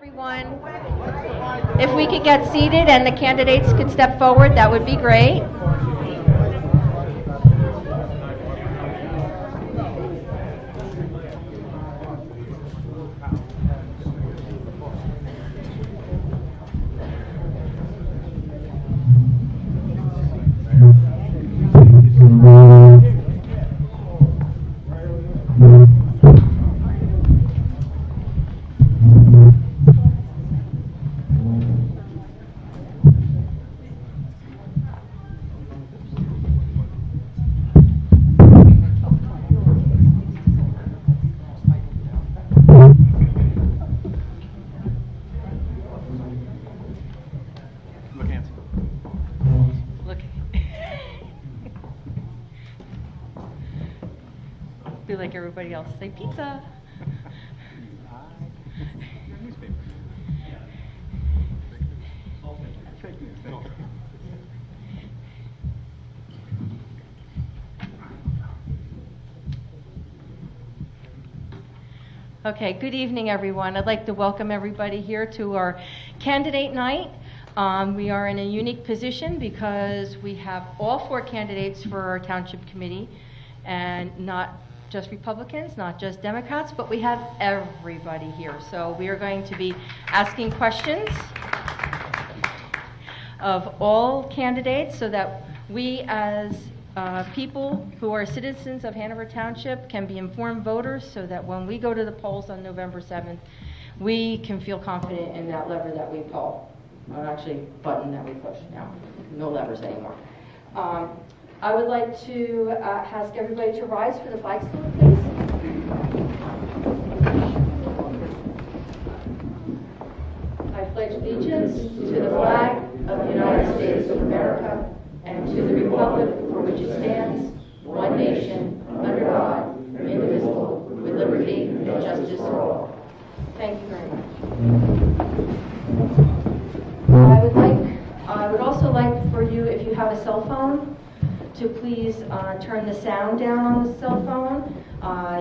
Everyone, if we could get seated and the candidates could step forward, that would be great. Be like everybody else, say pizza. Okay, good evening, everyone. I'd like to welcome everybody here to our candidate night. We are in a unique position because we have all 4 candidates for our Township Committee, and not just Republicans, not just Democrats, but we have everybody here. So we are going to be asking questions of all candidates so that we as people who are citizens of Hanover Township can be informed voters, so that when we go to the polls on November 7th, we can feel confident in that lever that we pull. Or actually, button that we push now. No levers anymore. I would like to ask everybody to rise for the flag salute, please. I pledge allegiance to the flag of the United States of America and to the republic for which it stands, one nation, under God, indivisible, with liberty and justice for all. Thank you very much. I would also like for you, if you have a cell phone, to please turn the sound down on the cell phone.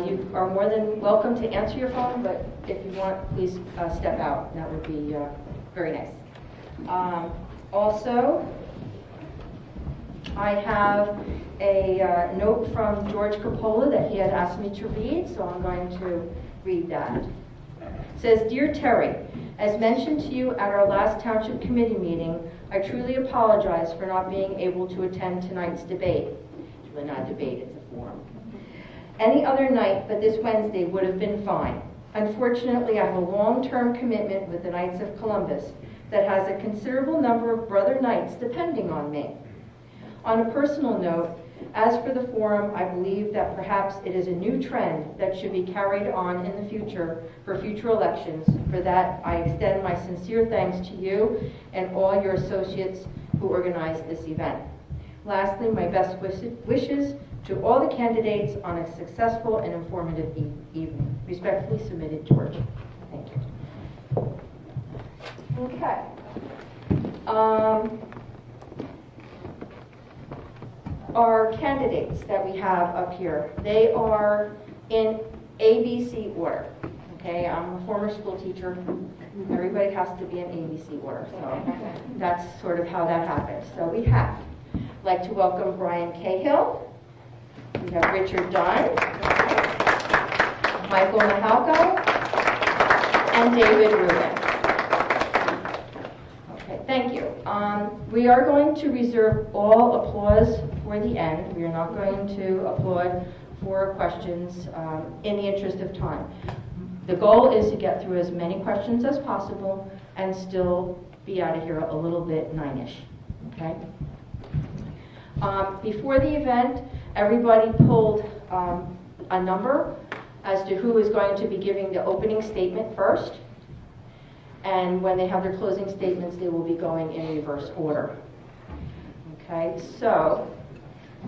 You are more than welcome to answer your phone, but if you want, please step out. That would be very nice. Also, I have a note from George Coppola that he had asked me to read, so I'm going to read that. It says, "Dear Terry, as mentioned to you at our last Township Committee meeting, I truly apologize for not being able to attend tonight's debate." It's really not a debate, it's a forum. "Any other night but this Wednesday would have been fine. Unfortunately, I have a long-term commitment with the Knights of Columbus that has a considerable number of brother knights depending on me. On a personal note, as for the forum, I believe that perhaps it is a new trend that should be carried on in the future for future elections. For that, I extend my sincere thanks to you and all your associates who organized this event. Lastly, my best wishes to all the candidates on a successful and informative evening. Respectfully submitted, George." Thank you. Okay. Our candidates that we have up here, they are in ABC order. Okay, I'm a former school teacher. Everybody has to be in ABC order, so that's sort of how that happens. So we have, I'd like to welcome Brian Cahill. We have Richard Dunn, Michael Mahalko, and David Rubin. Okay, thank you. We are going to reserve all applause for the end. We are not going to applaud for questions in the interest of time. The goal is to get through as many questions as possible and still be out of here a little bit 9-ish, okay? Before the event, everybody pulled a number as to who is going to be giving the opening statement first. And when they have their closing statements, they will be going in reverse order. Okay, so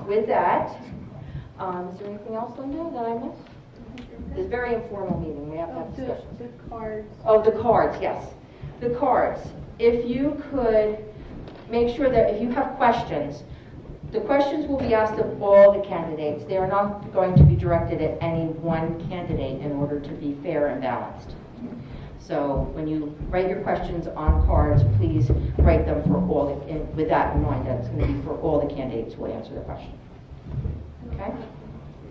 with that, is there anything else, Linda, that I missed? It's a very informal meeting. We have to have discussions. The cards. Oh, the cards, yes. The cards. If you could make sure that if you have questions, the questions will be asked of all the candidates. They are not going to be directed at any one candidate in order to be fair and balanced. So when you write your questions on cards, please write them for all, with that in mind, that it's going to be for all the candidates who will answer the question. Okay?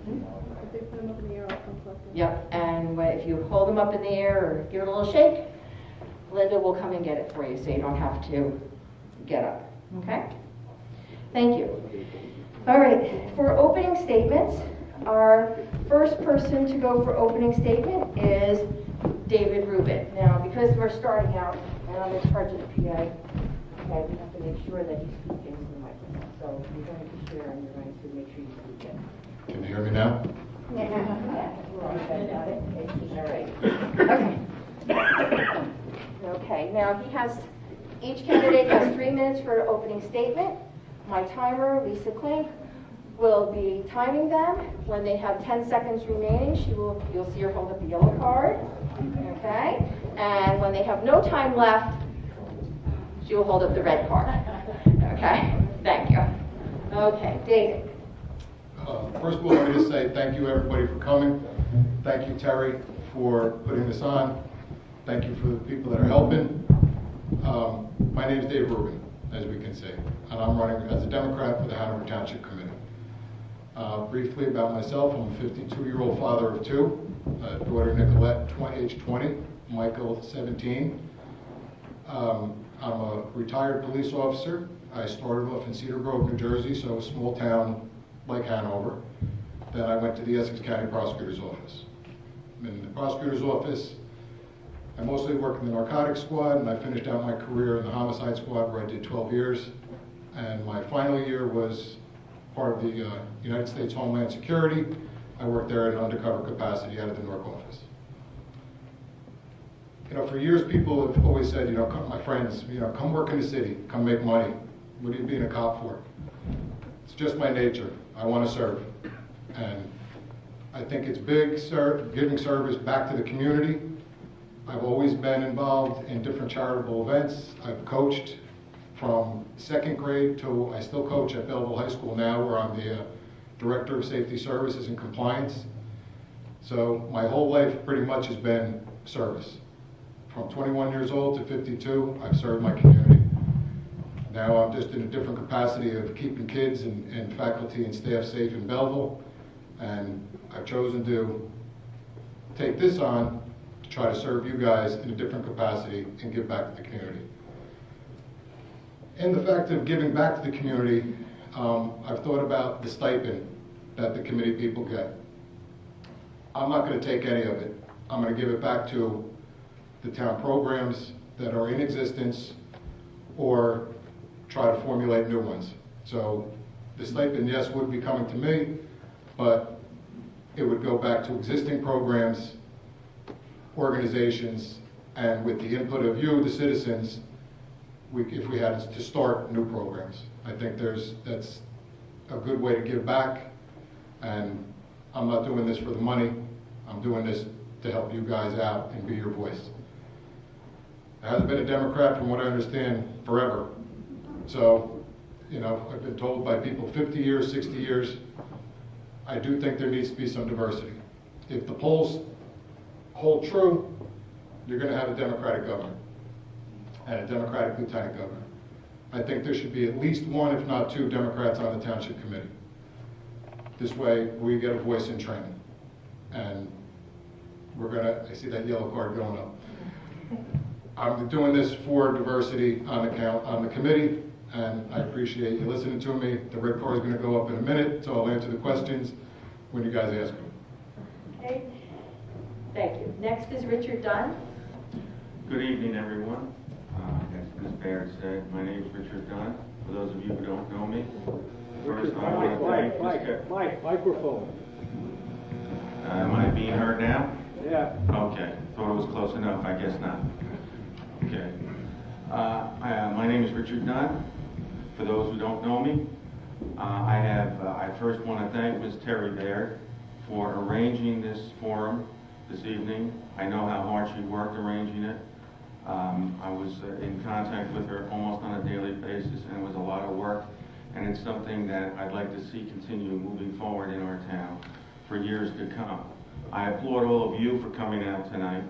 If they put them up in the air, I'll come collect them. Yep, and if you hold them up in the air or give it a little shake, Linda will come and get it for you so you don't have to get up. Okay? Thank you. All right, for opening statements, our first person to go for opening statement is David Rubin. Now, because we're starting out and I'm in charge of the PA, okay, we have to make sure that you speak into the microphone. So you're going to share and you're going to make sure you speak in. Can you hear me now? Yeah, all right. Okay. Okay, now each candidate has 3 minutes for an opening statement. My timer, Lisa Klink, will be timing them. When they have 10 seconds remaining, you'll see her hold up the yellow card. Okay? And when they have no time left, she will hold up the red card. Okay? Thank you. Okay, David. First of all, let me just say thank you everybody for coming. Thank you, Terry, for putting this on. Thank you for the people that are helping. My name is Dave Rubin, as we can see, and I'm running as a Democrat for the Hanover Township Committee. Briefly about myself, I'm a 52-year-old father of 2, daughter Nicolette, age 20, Michael, 17. I'm a retired police officer. I started off in Cedar Grove, New Jersey, so a small town like Hanover. Then I went to the Essex County Prosecutor's Office. In the Prosecutor's Office, I mostly worked in the narcotics squad, and I finished out my career in the homicide squad where I did 12 years. And my final year was part of the United States Homeland Security. I worked there in an undercover capacity out of the Newark office. You know, for years people have always said, you know, my friends, you know, come work in the city, come make money. What are you being a cop for? It's just my nature. I want to serve. And I think it's big, giving service back to the community. I've always been involved in different charitable events. I've coached from 2nd grade to, I still coach at Belleville High School now, where I'm the Director of Safety Services and Compliance. So my whole life pretty much has been service. From 21 years old to 52, I've served my community. Now I'm just in a different capacity of keeping kids and faculty and staff safe in Belleville, and I've chosen to take this on to try to serve you guys in a different capacity and give back to the community. In the fact of giving back to the community, I've thought about the stipend that the committee people get. I'm not going to take any of it. I'm going to give it back to the town programs that are in existence or try to formulate new ones. So the stipend, yes, would be coming to me, but it would go back to existing programs, organizations, and with the input of you, the citizens, if we had to start new programs. I think that's a good way to give back, and I'm not doing this for the money. I'm doing this to help you guys out and be your voice. I haven't been a Democrat, from what I understand, forever. So, you know, I've been told by people 50 years, 60 years, I do think there needs to be some diversity. If the polls hold true, you're going to have a Democratic governor and a Democratic lieutenant governor. I think there should be at least 1, if not 2, Democrats on the Township Committee. This way, we get a voice in training. And we're going to, I see that yellow card going up. I'm doing this for diversity on the committee, and I appreciate you listening to me. The red card is going to go up in a minute, so I'll answer the questions when you guys ask them. Okay, thank you. Next is Richard Dunn. Good evening, everyone. As Ms. Baird said, my name is Richard Dunn. For those of you who don't know me, first I want to thank Mike, microphone. Am I being heard now? Yeah. Okay, thought it was close enough, I guess not. Okay. My name is Richard Dunn. For those who don't know me, I first want to thank Ms. Terry Baird for arranging this forum this evening. I know how hard she worked arranging it. I was in contact with her almost on a daily basis, and it was a lot of work, and it's something that I'd like to see continue moving forward in our town for years to come. I applaud all of you for coming out tonight.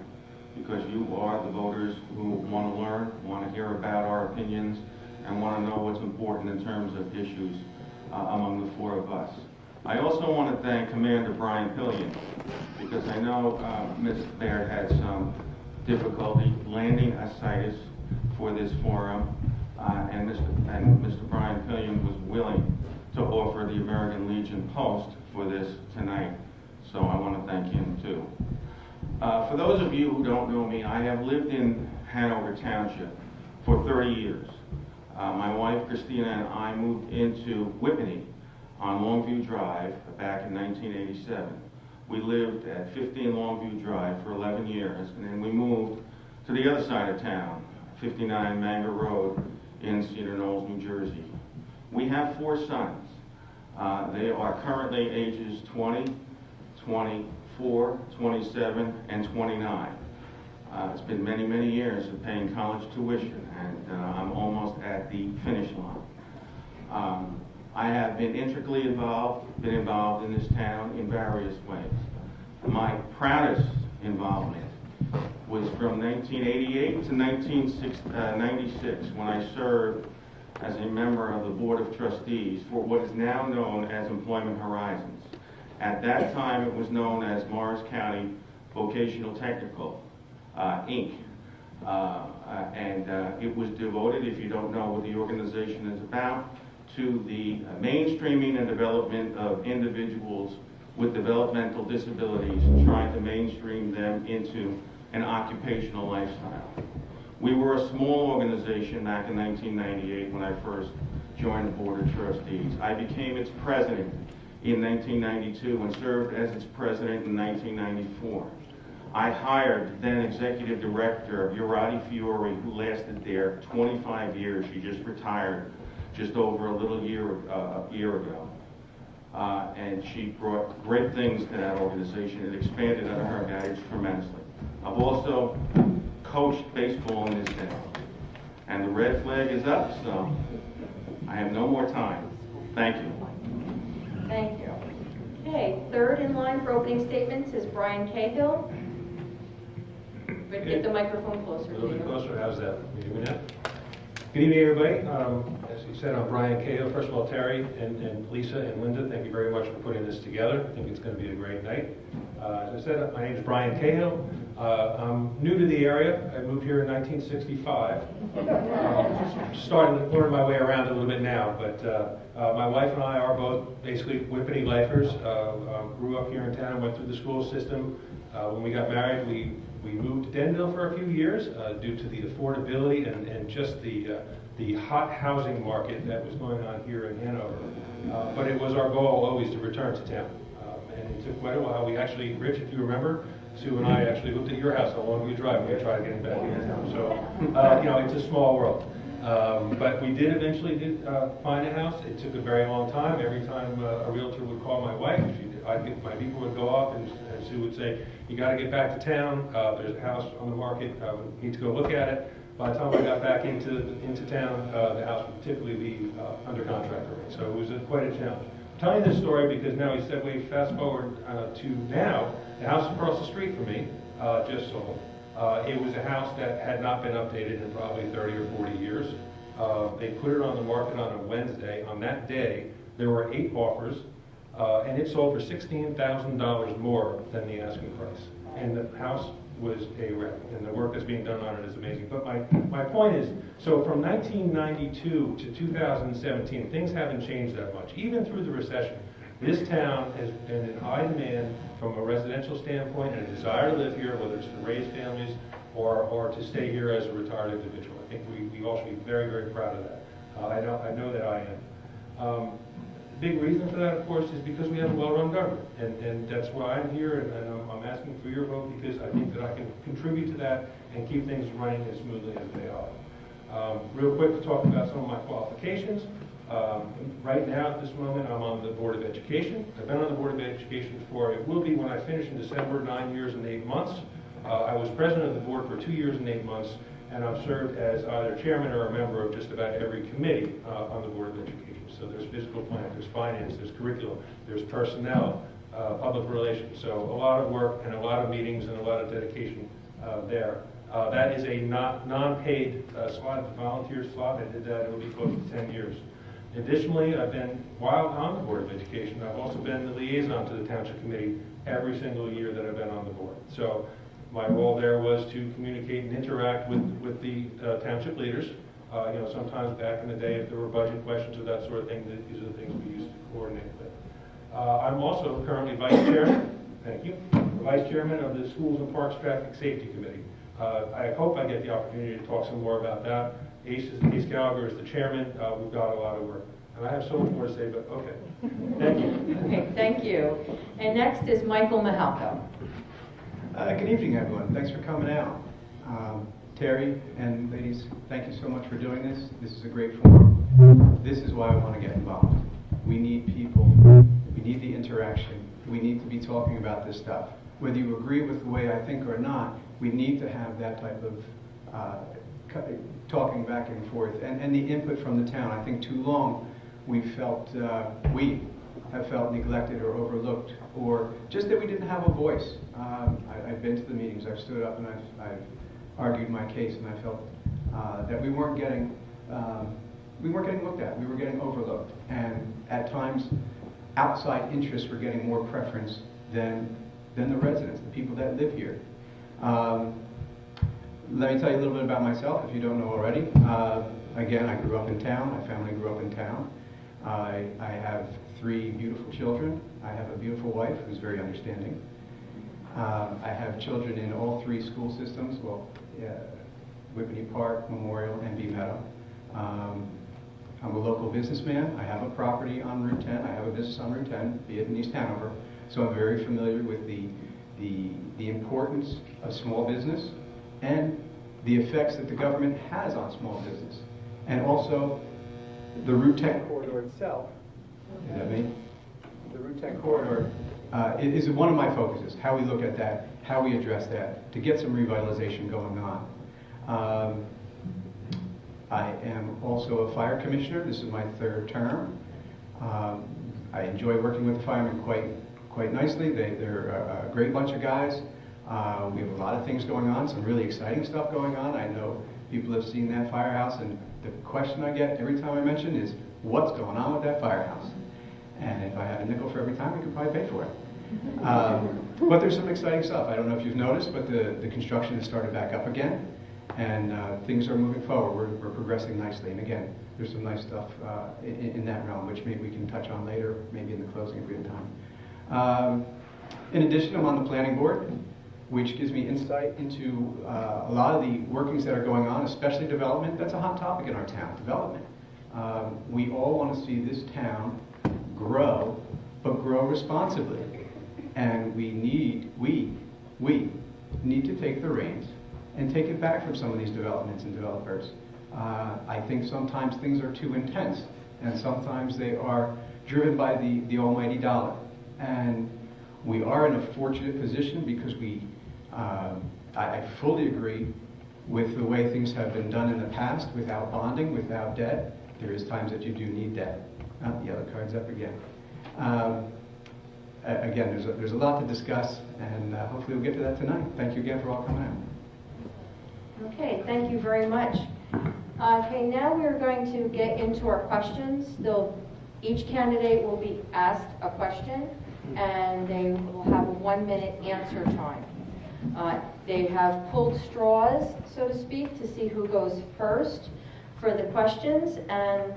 because you are the voters who want to learn, want to hear about our opinions, and want to know what's important in terms of issues among the four of us. I also want to thank Commander Brian Pillion, because I know Ms. Baird had some difficulty landing a situs for this forum, and Mr. Brian Pillion was willing to offer the American Legion Post for this tonight, so I want to thank him too. For those of you who don't know me, I have lived in Hanover Township for 30 years. My wife Christina and I moved into Whippany on Longview Drive back in 1987. We lived at 15 Longview Drive for 11 years, and then we moved to the other side of town, 59 Hanover Road in Cedar Knolls, New Jersey. We have 4 sons. They are currently ages 20, 24, 27, and 29. It's been many, many years of paying college tuition, and I'm almost at the finish line. I have been intricately involved in this town in various ways. My proudest involvement was from 1988 to 1996, when I served as a member of the Board of Trustees for what is now known as Employment Horizons. At that time, it was known as Morris County Vocational Technical, Inc. It was devoted, if you don't know what the organization is about, to the mainstreaming and development of individuals with developmental disabilities and trying to mainstream them into an occupational lifestyle. We were a small organization back in 1998 when I first joined the Board of Trustees. I became its president in 1992 and served as its president in 1994. I hired then Executive Director Urati Fiore, who lasted there 25 years. She just retired just over a little year ago. And she brought great things to that organization. It expanded on her guidance tremendously. I've also coached baseball in this town. And the red flag is up, so I have no more time. Thank you. Thank you. Okay, third in line for opening statements is Brian Cahill. But get the microphone closer. A little bit closer, how's that? We doing that? Good evening, everybody. As you said, I'm Brian Cahill. First of all, Terry and Lisa and Linda, thank you very much for putting this together. I think it's going to be a great night. As I said, my name is Brian Cahill. I'm new to the area. I moved here in 1965. Starting to learn my way around a little bit now, but my wife and I are both basically Whippany lifers. Grew up here in town, went through the school system. When we got married, we moved to Denville for a few years due to the affordability and just the hot housing market that was going on here in Hanover. But it was our goal always to return to town. And it took quite a while. We actually, Rich, if you remember, Sue and I actually looked at your house on Longview Drive when we tried getting back into town. So, it's a small world. But we did eventually find a house. It took a very long time. Every time a realtor would call my wife, my people would go off and Sue would say, you got to get back to town. There's a house on the market. We need to go look at it. By the time I got back into town, the house would typically be under contract already. So it was quite a challenge. I'm telling this story because now we fast forward to now. The house across the street from me just sold. It was a house that had not been updated in probably 30 or 40 years. They put it on the market on a Wednesday. On that day, there were 8 offers, and it sold for $16,000 more than the asking price. And the house was a wreck, and the work that's being done on it is amazing. But my point is, so from 1992 to 2017, things haven't changed that much. Even through the recession, this town has been in high demand from a residential standpoint and a desire to live here, whether it's to raise families or to stay here as a retired individual. I think we all should be very, very proud of that. I know that I am. Big reason for that, of course, is because we have a well-run government, and that's why I'm here, and I'm asking for your vote because I think that I can contribute to that and keep things running as smoothly as they are. Real quick to talk about some of my qualifications. Right now, at this moment, I'm on the Board of Education. I've been on the Board of Education before. It will be when I finish in December, 9 years and 8 months. I was president of the board for 2 years and 8 months, and I've served as either chairman or a member of just about every committee on the Board of Education. So there's physical plant, there's finance, there's curriculum, there's personnel, public relations. So a lot of work and a lot of meetings and a lot of dedication there. That is a non-paid slot, it's a volunteer slot. I did that, it will be close to 10 years. Additionally, while on the Board of Education, I've also been the liaison to the Township Committee every single year that I've been on the board. So my role there was to communicate and interact with the township leaders. Sometimes back in the day, if there were budget questions or that sort of thing, these are the things we used to coordinate with. I'm also currently vice chairman, thank you, vice chairman of the Schools and Parks Traffic Safety Committee. I hope I get the opportunity to talk some more about that. Ace Gallagher is the chairman. We've got a lot of work. And I have so much more to say, but okay. Thank you. Okay, thank you. And next is Michael Mahalko. Good evening, everyone. Thanks for coming out. Terry and ladies, thank you so much for doing this. This is a great forum. This is why I want to get involved. We need people. We need the interaction. We need to be talking about this stuff. Whether you agree with the way I think or not, we need to have that type of talking back and forth and the input from the town. I think too long we have felt neglected or overlooked, or just that we didn't have a voice. I've been to the meetings, I've stood up and I've argued my case, and I felt that we weren't getting looked at. We were getting overlooked, and at times outside interests were getting more preference than the residents, the people that live here. Let me tell you a little bit about myself, if you don't know already. Again, I grew up in town. My family grew up in town. I have 3 beautiful children. I have a beautiful wife who's very understanding. I have children in all 3 school systems, Whitney Park, Memorial, and B Meadow. I'm a local businessman. I have a property on Route 10. I have a business on Route 10, be it in East Hanover. So I'm very familiar with the importance of small business and the effects that the government has on small business. And also the Route 10 corridor itself. Is that me? The Route 10 corridor is one of my focuses, how we look at that, how we address that, to get some revitalization going on. I am also a fire commissioner. This is my 3rd term. I enjoy working with the firemen quite nicely. They're a great bunch of guys. We have a lot of things going on, some really exciting stuff going on. I know people have seen that firehouse, and the question I get every time I mention is, what's going on with that firehouse? And if I had a nickel for every time, we could probably pay for it. But there's some exciting stuff. I don't know if you've noticed, but the construction has started back up again, and things are moving forward. We're progressing nicely. And again, there's some nice stuff in that realm, which maybe we can touch on later, maybe in the closing if we have time. In addition, I'm on the planning board, which gives me insight into a lot of the workings that are going on, especially development. That's a hot topic in our town, development. We all want to see this town grow, but grow responsibly. And we need to take the reins and take it back from some of these developments and developers. I think sometimes things are too intense, and sometimes they are driven by the almighty dollar. And we are in a fortunate position because I fully agree with the way things have been done in the past, without bonding, without debt. There is times that you do need debt. The other card's up again. Again, there's a lot to discuss, and hopefully we'll get to that tonight. Thank you again for all coming out. Okay, thank you very much. Okay, now we're going to get into our questions. Each candidate will be asked a question, and they will have a 1-minute answer time. They have pulled straws, so to speak, to see who goes first for the questions, and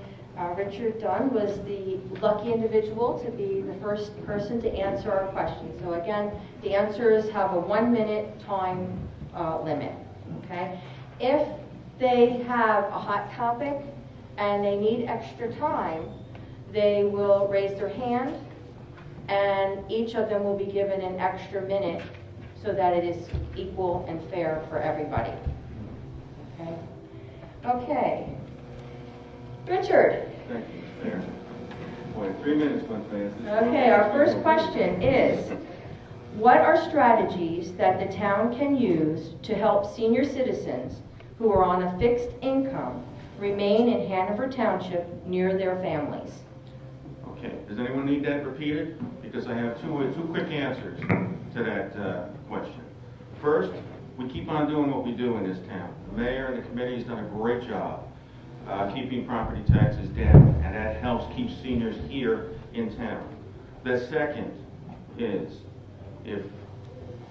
Richard Dunn was the lucky individual to be the first person to answer our questions. So again, the answers have a 1-minute time limit, okay? If they have a hot topic and they need extra time, they will raise their hand, and each of them will be given an extra minute so that it is equal and fair for everybody. Okay? Okay. Richard. Thank you, Mayor. Boy, 3 minutes went fast. Okay, our first question is, what are strategies that the town can use to help senior citizens who are on a fixed income remain in Hanover Township near their families? Okay, does anyone need that repeated? Because I have two quick answers to that question. First, we keep on doing what we do in this town. The mayor and the committee has done a great job keeping property taxes down, and that helps keep seniors here in town. The second is, if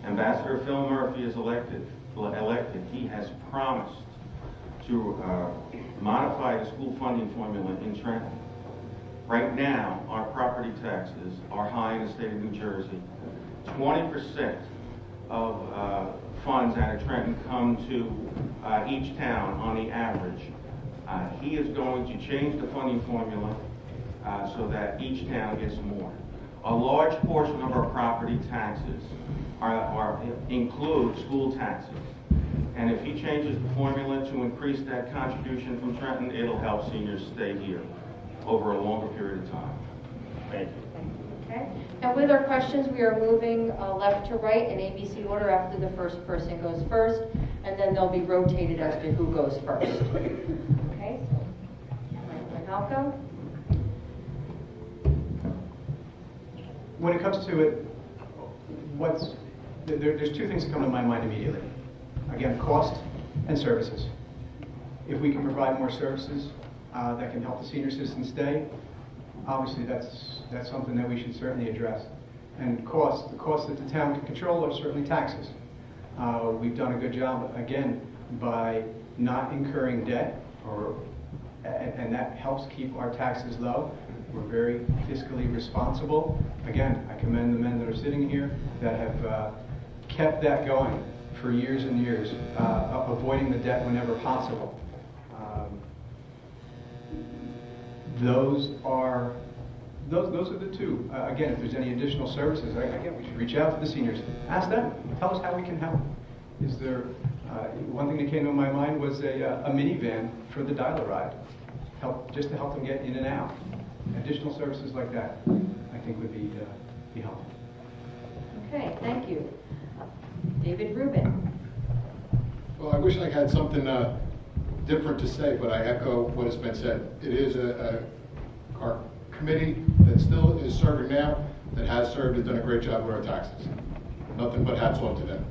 Ambassador Phil Murphy is elected, he has promised to modify the school funding formula in Trenton. Right now, our property taxes are high in the state of New Jersey. 20% of funds out of Trenton come to each town on the average. He is going to change the funding formula so that each town gets more. A large portion of our property taxes include school taxes. And if he changes the formula to increase that contribution from Trenton, it'll help seniors stay here over a longer period of time. Thank you. Okay. And with our questions, we are moving left to right in ABC order after the first person goes first, and then they'll be rotated as to who goes first. Okay, so Mike Halco. When it comes to it, there's two things that come to my mind immediately. Again, cost and services. If we can provide more services that can help the senior citizens stay, obviously that's something that we should certainly address. And the costs that the town can control are certainly taxes. We've done a good job, again, by not incurring debt, and that helps keep our taxes low. We're very fiscally responsible. Again, I commend the men that are sitting here that have kept that going for years and years, avoiding the debt whenever possible. Those are the two. Again, if there's any additional services, again, we should reach out to the seniors. Ask them. Tell us how we can help. Is there one thing that came to my mind was a minivan for the dial ride, just to help them get in and out. Additional services like that, I think, would be helpful. Okay, thank you. David Rubin. Well, I wish I had something different to say, but I echo what has been said. It is our committee that still is serving now, that has served and done a great job with our taxes. Nothing but hats off to them.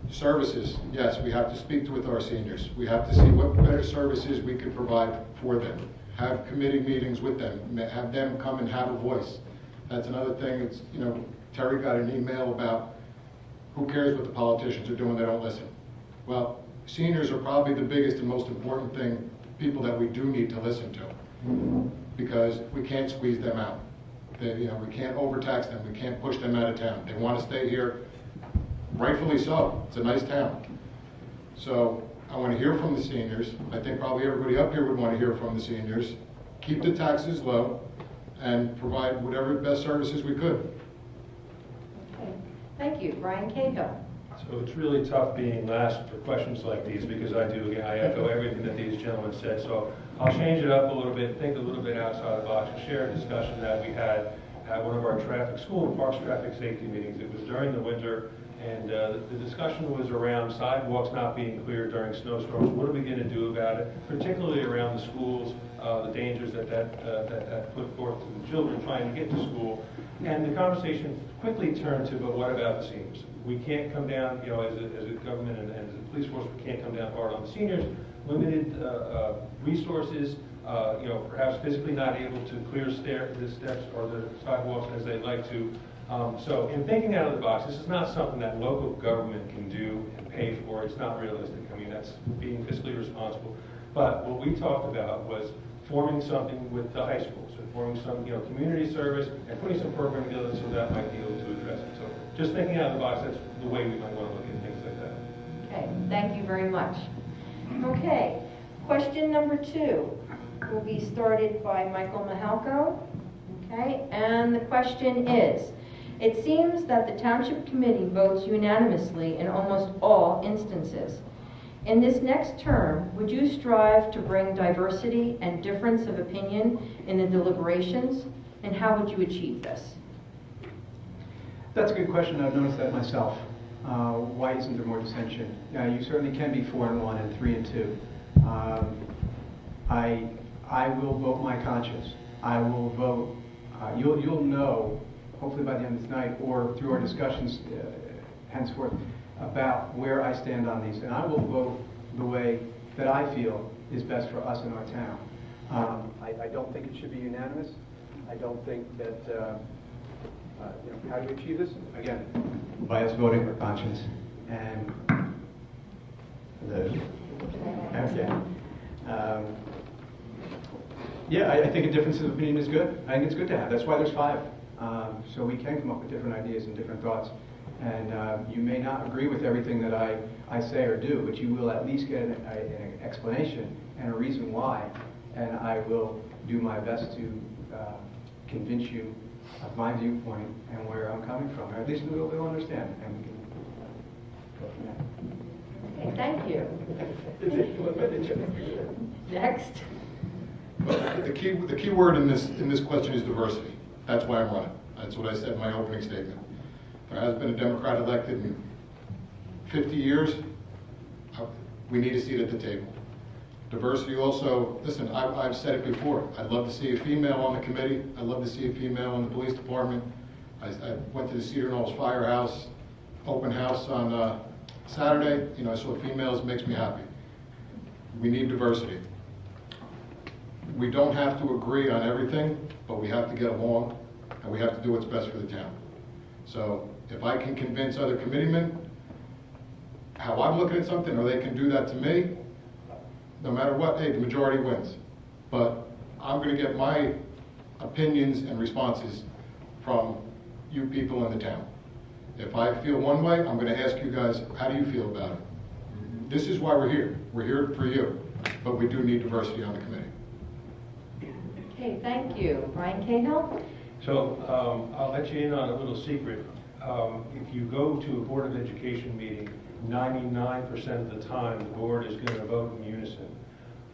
Services, yes, we have to speak with our seniors. We have to see what better services we can provide for them. Have committee meetings with them. Have them come and have a voice. That's another thing. It's, Terry got an email about who cares what the politicians are doing, they don't listen. Well, seniors are probably the biggest and most important people that we do need to listen to, because we can't squeeze them out. We can't overtax them. We can't push them out of town. They want to stay here, rightfully so. It's a nice town. So I want to hear from the seniors. I think probably everybody up here would want to hear from the seniors. Keep the taxes low and provide whatever best services we could. Okay. Thank you. Brian Cahill. So it's really tough being last for questions like these, because I echo everything that these gentlemen said. So I'll change it up a little bit, think a little bit outside the box, and share a discussion that we had at one of our school and parks traffic safety meetings. It was during the winter, and the discussion was around sidewalks not being cleared during snowstorms. What are we going to do about it, particularly around the schools, the dangers that put forth to the children trying to get to school. And the conversation quickly turned to, but what about the seniors? We can't come down, as a government and as a police force, we can't come down hard on the seniors. Limited resources, perhaps physically not able to clear the steps or the sidewalks as they'd like to. So in thinking out of the box, this is not something that local government can do and pay for. It's not realistic. I mean, that's being fiscally responsible. But what we talked about was forming something with the high schools, and forming some community service and putting some program together so that might be able to address it. So just thinking out of the box, that's the way we might want to look at things like that. Okay, thank you very much. Okay, question number 2 will be started by Michael Mahalko. Okay, and the question is, it seems that the Township Committee votes unanimously in almost all instances. In this next term, would you strive to bring diversity and difference of opinion in the deliberations, and how would you achieve this? That's a good question. I've noticed that myself. Why isn't there more dissension? You certainly can be 4-1 and 3-2. I will vote my conscience. I will vote. You'll know, hopefully by the end of this night or through our discussions henceforth, about where I stand on these, and I will vote the way that I feel is best for us in our town. I don't think it should be unanimous. I don't think that, how do you achieve this? Again, by us voting for conscience and I think a difference of opinion is good. I think it's good to have. That's why there's 5. So we can come up with different ideas and different thoughts. And you may not agree with everything that I say or do, but you will at least get an explanation and a reason why. And I will do my best to convince you of my viewpoint and where I'm coming from. Or at least they'll understand. And we can go from there. Okay, thank you. Next. Well, the key word in this question is diversity. That's why I'm running. That's what I said in my opening statement. There has been a Democrat elected in 50 years. We need a seat at the table. Diversity also, listen, I've said it before. I'd love to see a female on the committee. I'd love to see a female in the police department. I went to the Cedar Knolls Firehouse open house on Saturday. I saw females, makes me happy. We need diversity. We don't have to agree on everything, but we have to get along, and we have to do what's best for the town. So if I can convince other committeemen how I'm looking at something, or they can do that to me, no matter what, hey, the majority wins. But I'm going to get my opinions and responses from you people in the town. If I feel one way, I'm going to ask you guys, how do you feel about it? This is why we're here. We're here for you, but we do need diversity on the committee. Okay, thank you. Brian Cahill? So I'll let you in on a little secret. If you go to a Board of Education meeting, 99% of the time the board is going to vote in unison.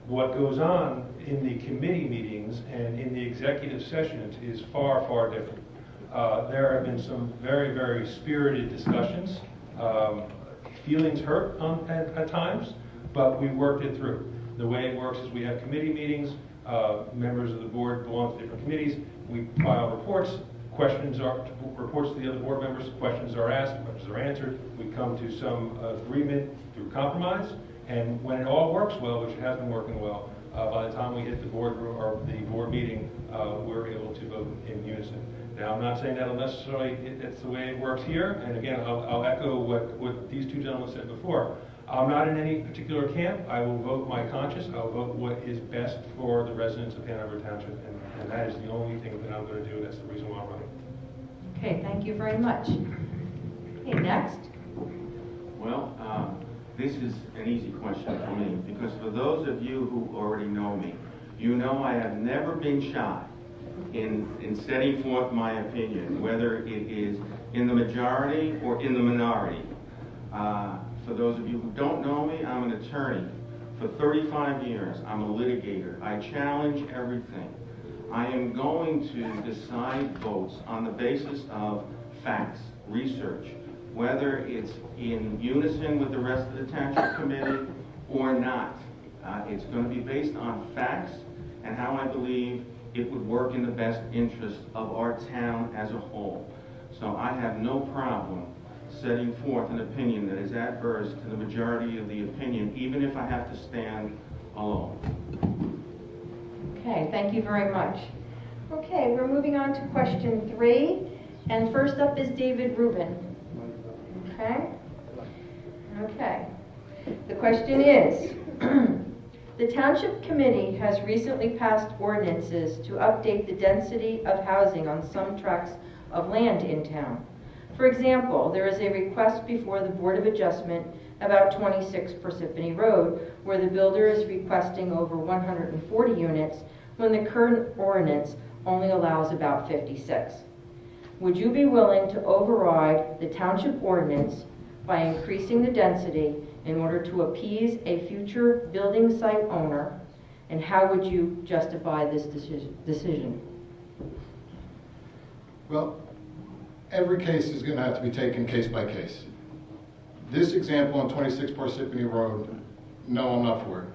What goes on in the committee meetings and in the executive sessions is far, far different. There have been some very, very spirited discussions, feelings hurt at times, but we worked it through. The way it works is we have committee meetings, members of the board belong to different committees, we file reports, reports to the other board members, questions are asked, questions are answered, we come to some agreement through compromise, and when it all works well, which it has been working well, by the time we hit the boardroom or the board meeting, we're able to vote in unison. Now, I'm not saying that'll necessarily, it's the way it works here, and again, I'll echo what these two gentlemen said before. I'm not in any particular camp. I will vote my conscience. I'll vote what is best for the residents of Hanover Township, and that is the only thing that I'm going to do. That's the reason why I'm running. Okay, thank you very much. Okay, next. Well, this is an easy question for me, because for those of you who already know me, you know I have never been shy in setting forth my opinion, whether it is in the majority or in the minority. For those of you who don't know me, I'm an attorney. For 35 years, I'm a litigator. I challenge everything. I am going to decide votes on the basis of facts, research, whether it's in unison with the rest of the Township Committee or not. It's going to be based on facts and how I believe it would work in the best interest of our town as a whole. So I have no problem setting forth an opinion that is adverse to the majority of the opinion, even if I have to stand alone. Okay, thank you very much. Okay, we're moving on to question 3, and first up is David Rubin. Okay? Okay. The question is, the Township Committee has recently passed ordinances to update the density of housing on some tracts of land in town. For example, there is a request before the Board of Adjustment about 26 Parsippany Road, where the builder is requesting over 140 units when the current ordinance only allows about 56. Would you be willing to override the Township Ordinance by increasing the density in order to appease a future building site owner, and how would you justify this decision? Well, every case is going to have to be taken case by case. This example on 26 Parsippany Road, no, I'm not for it.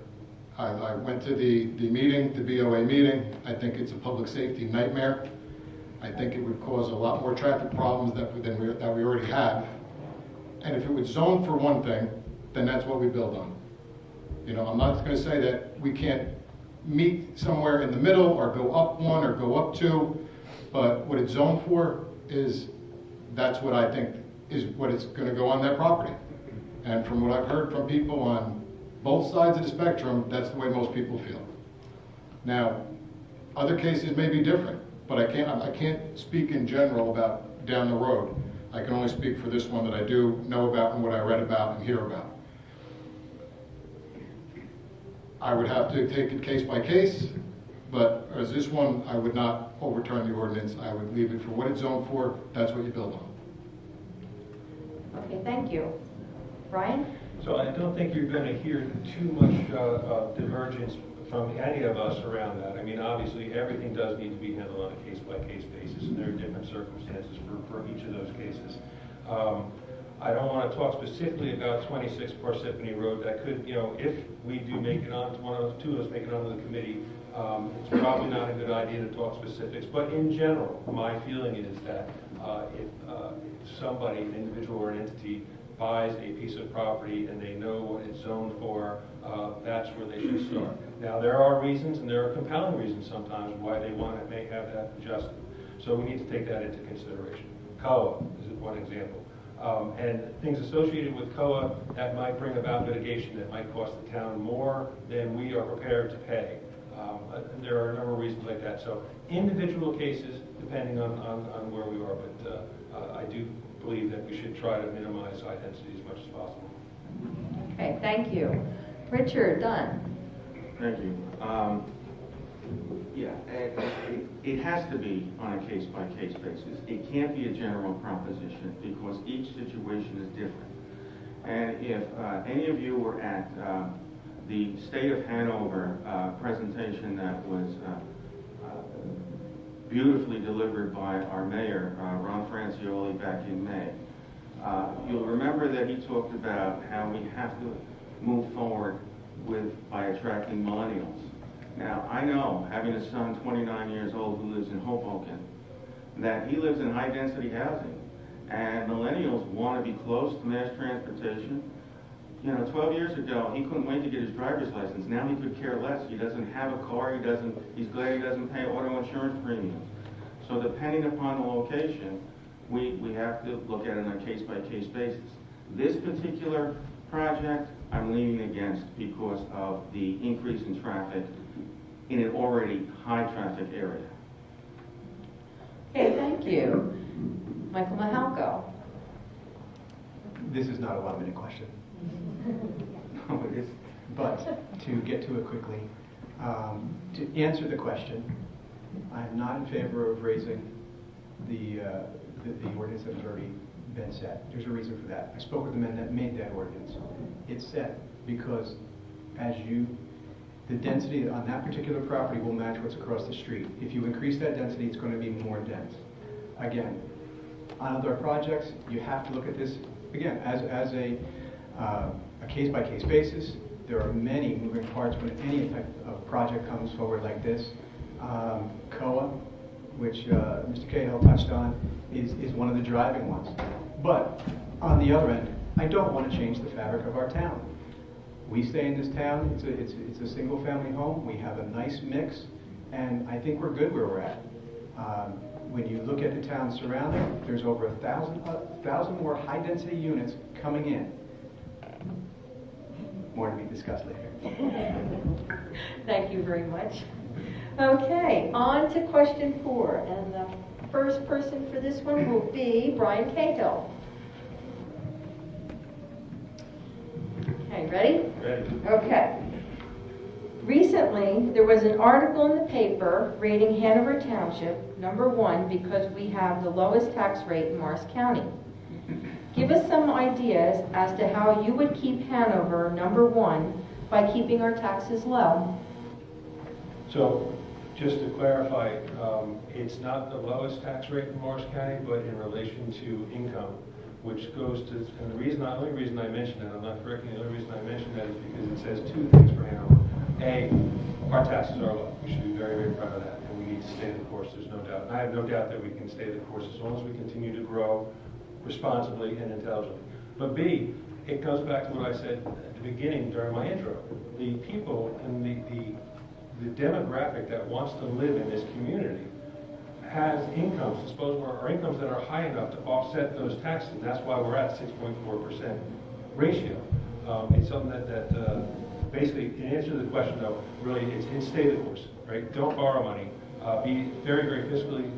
I went to the meeting, the BOA meeting. I think it's a public safety nightmare. I think it would cause a lot more traffic problems that we already have. and if it was zoned for one thing, then that's what we build on. You know, I'm not gonna say that we can't meet somewhere in the middle, or go up one, or go up two, but what it's zoned for is, that's what I think is what it's gonna go on that property. And from what I've heard from people on both sides of the spectrum, that's the way most people feel. Now, other cases may be different, but I can't speak in general about down the road. I can only speak for this one that I do know about and what I read about and hear about. I would have to take it case by case, but as this one, I would not overturn the ordinance. I would leave it for what it's zoned for. That's what you build on. Okay, thank you. Brian? So I don't think you're going to hear too much divergence from any of us around that. I mean, obviously, everything does need to be handled on a case-by-case basis, and there are different circumstances for each of those cases. I don't want to talk specifically about 26 Parsippany Road. That could, you know, if we do make it on, two of us make it onto the committee, it's probably not a good idea to talk specifics. But in general, my feeling is that if somebody, an individual or an entity, buys a piece of property and they know what it's zoned for, that's where they should start. Now, there are reasons, and there are compelling reasons sometimes, why they want to may have that adjusted. So we need to take that into consideration. COA is one example. And things associated with COA that might bring about litigation that might cost the town more than we are prepared to pay. And there are a number of reasons like that. So individual cases, depending on where we are, but I do believe that we should try to minimize high density as much as possible. Okay, thank you. Richard Dunn. Thank you. Yeah, it has to be on a case-by-case basis. It can't be a general proposition because each situation is different. And if any of you were at the State of Hanover presentation that was beautifully delivered by our mayor, Ron Francioli, back in May, you'll remember that he talked about how we have to move forward by attracting millennials. Now, I know, having a son 29 years old who lives in Hoboken, that he lives in high-density housing, and millennials want to be close to mass transportation. You know, 12 years ago, he couldn't wait to get his driver's license. Now he could care less. He doesn't have a car. He's glad he doesn't pay auto insurance premiums. So depending upon the location, we have to look at it on a case-by-case basis. This particular project, I'm leaning against because of the increase in traffic in an already high-traffic area. Okay, thank you. Michael Mahalko. This is not a 1-minute question. No, it is. But to get to it quickly, to answer the question, I'm not in favor of raising the ordinance that has already been set. There's a reason for that. I spoke with the men that made that ordinance. It's set because the density on that particular property will match what's across the street. If you increase that density, it's going to be more dense. Again, on other projects, you have to look at this, again, as a case-by-case basis. There are many moving parts when any type of project comes forward like this. COA, which Mr. Cahill touched on, is one of the driving ones. But on the other end, I don't want to change the fabric of our town. We stay in this town, it's a single-family home, we have a nice mix, and I think we're good where we're at. When you look at the town surrounding, there's over 1,000 more high-density units coming in. More to be discussed later. Thank you very much. Okay, on to question 4, and the first person for this one will be Brian Cahill. Okay, ready? Ready. Okay. Recently, there was an article in the paper rating Hanover Township #1 because we have the lowest tax rate in Morris County. Give us some ideas as to how you would keep Hanover #1 by keeping our taxes low. So, just to clarify, it's not the lowest tax rate in Morris County, but in relation to income, which goes to, and the only reason I mention that, I'm not correcting, the only reason I mention that is because it says 2 things for Hanover. A, our taxes are low. We should be very, very proud of that, and we need to stay the course, there's no doubt. And I have no doubt that we can stay the course as long as we continue to grow responsibly and intelligently. But B, it goes back to what I said at the beginning during my intro. The people and the demographic that wants to live in this community has incomes, disposable, or incomes that are high enough to offset those taxes. And that's why we're at 6.4% ratio. It's something that basically, in answer to the question though, really it's stay the course, right? Don't borrow money. Be very, very fiscally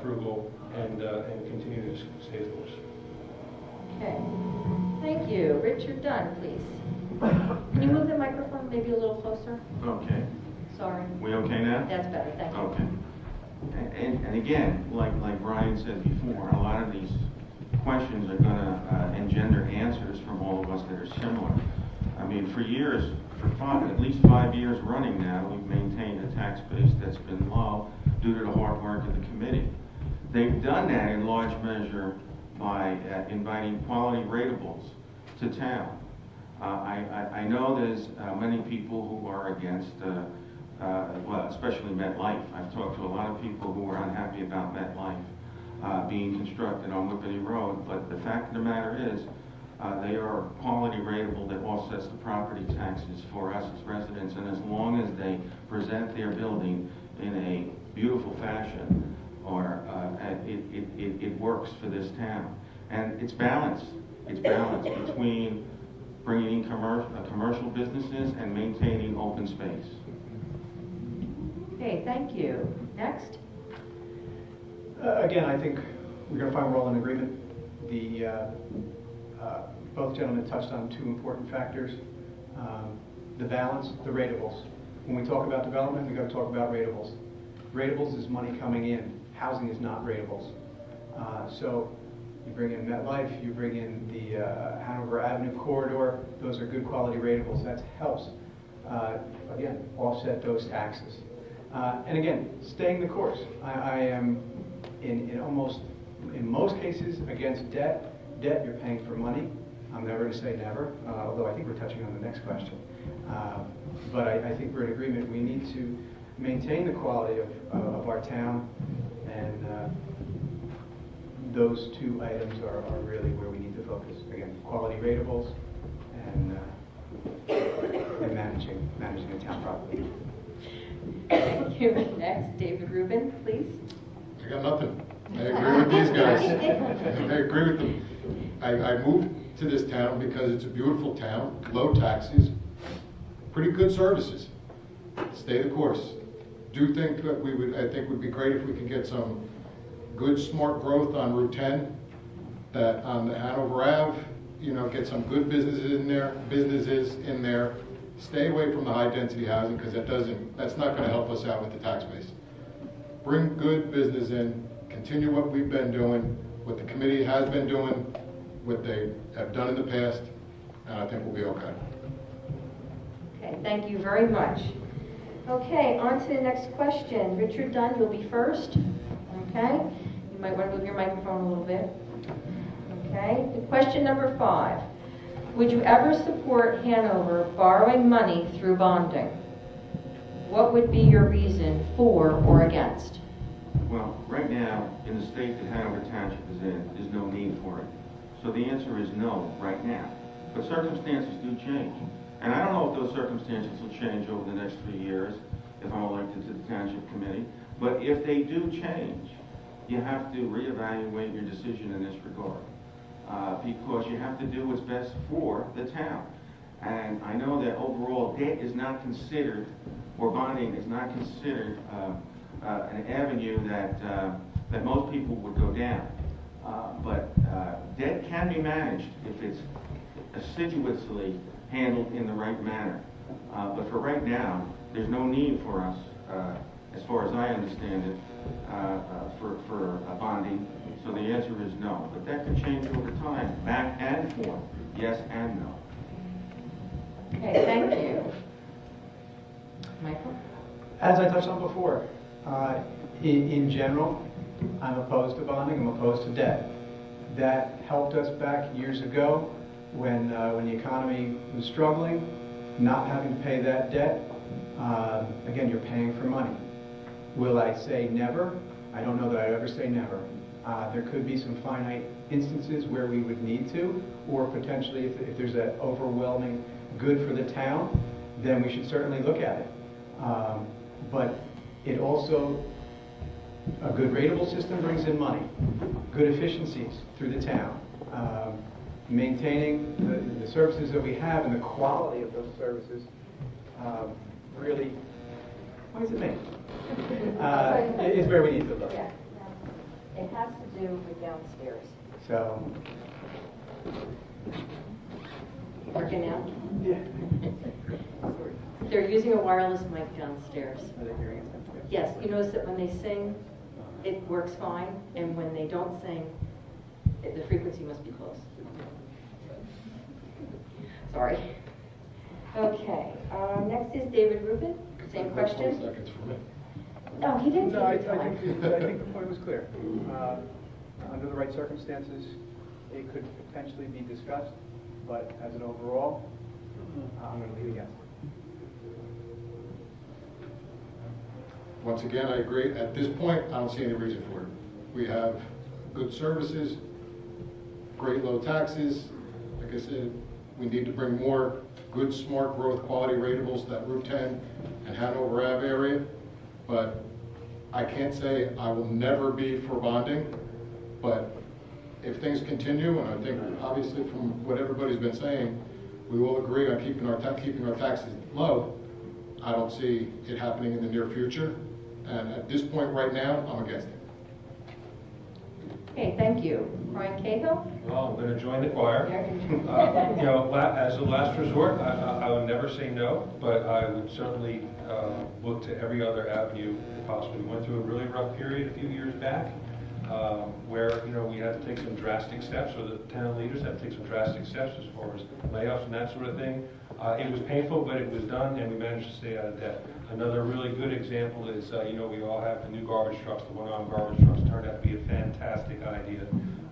frugal and continue to stay the course. Okay. Thank you. Richard Dunn, please. Can you move the microphone maybe a little closer? Okay. Sorry. We okay now? That's better. Thank you. Okay. And again, like Brian said before, a lot of these questions are going to engender answers from all of us that are similar. I mean, for years, at least 5 years running now, we've maintained a tax base that's been low due to the hard work of the committee. They've done that in large measure by inviting quality ratables to town. I know there's many people who are against, well, especially MetLife. I've talked to a lot of people who are unhappy about MetLife being constructed on Parsippany Road, but the fact of the matter is, they are quality rateable that offsets the property taxes for us as residents, and as long as they present their building in a beautiful fashion, or it works for this town. And it's balanced. It's balanced between bringing in commercial businesses and maintaining open space. Okay, thank you. Next. Again, I think we're going to find we're all in agreement. Both gentlemen touched on two important factors. The balance, the ratables. When we talk about development, we've got to talk about ratables. Ratables is money coming in. Housing is not ratables. So you bring in MetLife, you bring in the Hanover Avenue corridor, those are good quality ratables. That helps, again, offset those taxes. And again, staying the course. I am in most cases against debt. Debt, you're paying for money. I'm never going to say never, although I think we're touching on the next question. But I think we're in agreement. We need to maintain the quality of our town, and those two items are really where we need to focus. Again, quality ratables and managing the town properly. Thank you. Next, David Rubin, please. I got nothing. I agree with these guys. I agree with them. I moved to this town because it's a beautiful town, low taxes, pretty good services. Stay the course. Do think that I think would be great if we could get some good, smart growth on Route 10, that on the Hanover Ave, get some good businesses in there. Stay away from the high-density housing, because that's not going to help us out with the tax base. Bring good business in, continue what we've been doing, what the committee has been doing, what they have done in the past, and I think we'll be okay. Okay, thank you very much. Okay, on to the next question. Richard Dunn, you'll be first. Okay, you might want to move your microphone a little bit. Okay, question number 5. Would you ever support Hanover borrowing money through bonding? What would be your reason for or against? Well, right now, in the state that Hanover Township is in, there's no need for it. So the answer is no right now. But circumstances do change. And I don't know if those circumstances will change over the next 3 years if I'm elected to the Township Committee. But if they do change, you have to reevaluate your decision in this regard. Because you have to do what's best for the town. And I know that overall debt is not considered, or bonding is not considered an avenue that most people would go down. But debt can be managed if it's assiduously handled in the right manner. But for right now, there's no need for us, as far as I understand it, for bonding. So the answer is no. But that could change over time, back and forth, yes and no. Okay, thank you. Michael? As I touched on before, in general, I'm opposed to bonding, I'm opposed to debt. That helped us back years ago when the economy was struggling, not having to pay that debt. Again, you're paying for money. Will I say never? I don't know that I'd ever say never. There could be some finite instances where we would need to, or potentially if there's an overwhelming good for the town, then we should certainly look at it. But it also, a good rateable system brings in money, good efficiencies through the town, maintaining the services that we have and the quality of those services really, why is it me? Is where we need to look. Yeah. It has to do with downstairs. So, Working now? yeah. They're using a wireless mic downstairs. Are they hearing us? Yes, you notice that when they sing, it works fine, and when they don't sing, the frequency must be close. Sorry. Okay, next is David Rubin. Same question? 20 seconds for me. No, he didn't No, I take the time. think the point was clear. Under the right circumstances, it could potentially be discussed, but as an overall, I'm going to leave against it. Once again, I agree. At this point, I don't see any reason for it. We have good services, great low taxes. Like I said, we need to bring more good, smart growth, quality ratables to that Route 10 and Hanover Ave area. But I can't say I will never be for bonding. But if things continue, and I think obviously from what everybody's been saying, we will agree on keeping our taxes low. I don't see it happening in the near future. And at this point right now, I'm against it. Okay, thank you. Brian Cahill? Well, I'm going to join the choir. Yeah. You know, as a last resort, I would never say no, but I would certainly look to every other avenue possible. We went through a really rough period a few years back where, you know, we had to take some drastic steps, or the town leaders had to take some drastic steps as far as layoffs and that sort of thing. It was painful, but it was done, and we managed to stay out of debt. Another really good example is, you know, we all have the new garbage trucks, the one-arm garbage trucks. Turned out to be a fantastic idea.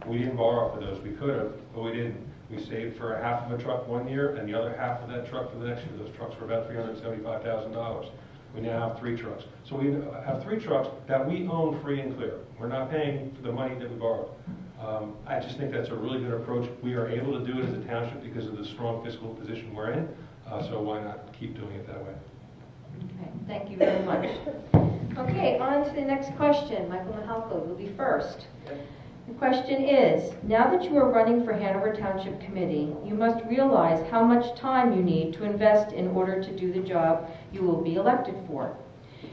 We didn't borrow for those. We could have, but we didn't. We saved for half of a truck one year, and the other half of that truck for the next year. Those trucks were about $375,000. We now have 3 trucks. So we have 3 trucks that we own free and clear. We're not paying for the money that we borrowed. I just think that's a really good approach. We are able to do it as a township because of the strong fiscal position we're in. So why not keep doing it that way? Okay, thank you very much. Okay, on to the next question. Michael Mahalko, you'll be first. The question is, now that you are running for Hanover Township Committee, you must realize how much time you need to invest in order to do the job you will be elected for.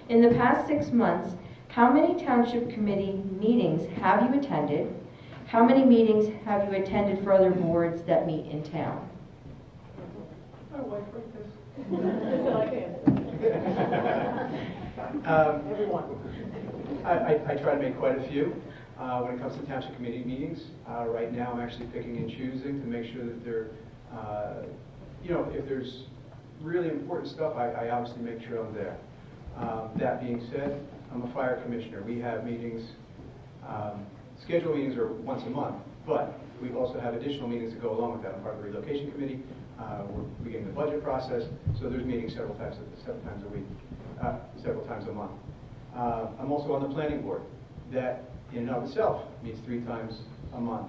In the past 6 months, how many Township Committee meetings have you attended? How many meetings have you attended for other boards that meet in town? My wife wrote this. Everyone. I try to make quite a few. When it comes to township committee meetings, right now I'm actually picking and choosing to make sure that they're, you know, if there's really important stuff, I obviously make sure I'm there. That being said, I'm a fire commissioner. We have meetings, scheduled meetings are once a month, but we also have additional meetings that go along with that. I'm part of the relocation committee. We're beginning the budget process, so there's meetings several times a week, several times a month. I'm also on the planning board. That in and of itself meets 3 times a month.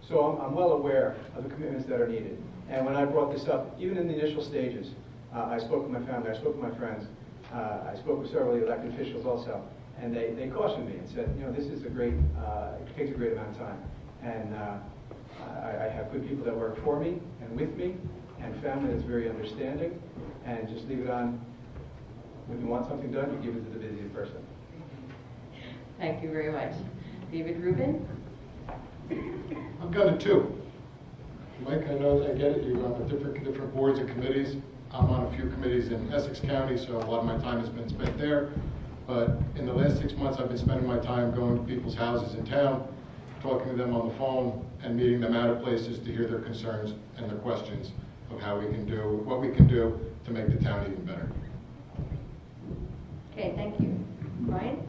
So I'm well aware of the commitments that are needed. And when I brought this up, even in the initial stages, I spoke with my family, I spoke with my friends, I spoke with several elected officials also, and they cautioned me and said, you know, this is it takes a great amount of time. And I have good people that work for me and with me, and family that's very understanding, and just leave it on, when you want something done, you give it to the busiest person. Thank you very much. David Rubin? I've got it too. Mike, I know, I get it, you're on different boards and committees. I'm on a few committees in Essex County, so a lot of my time has been spent there. But in the last 6 months, I've been spending my time going to people's houses in town, talking to them on the phone, and meeting them out of places to hear their concerns and their questions of how we can do, what we can do to make the town even better. Okay, thank you. Brian?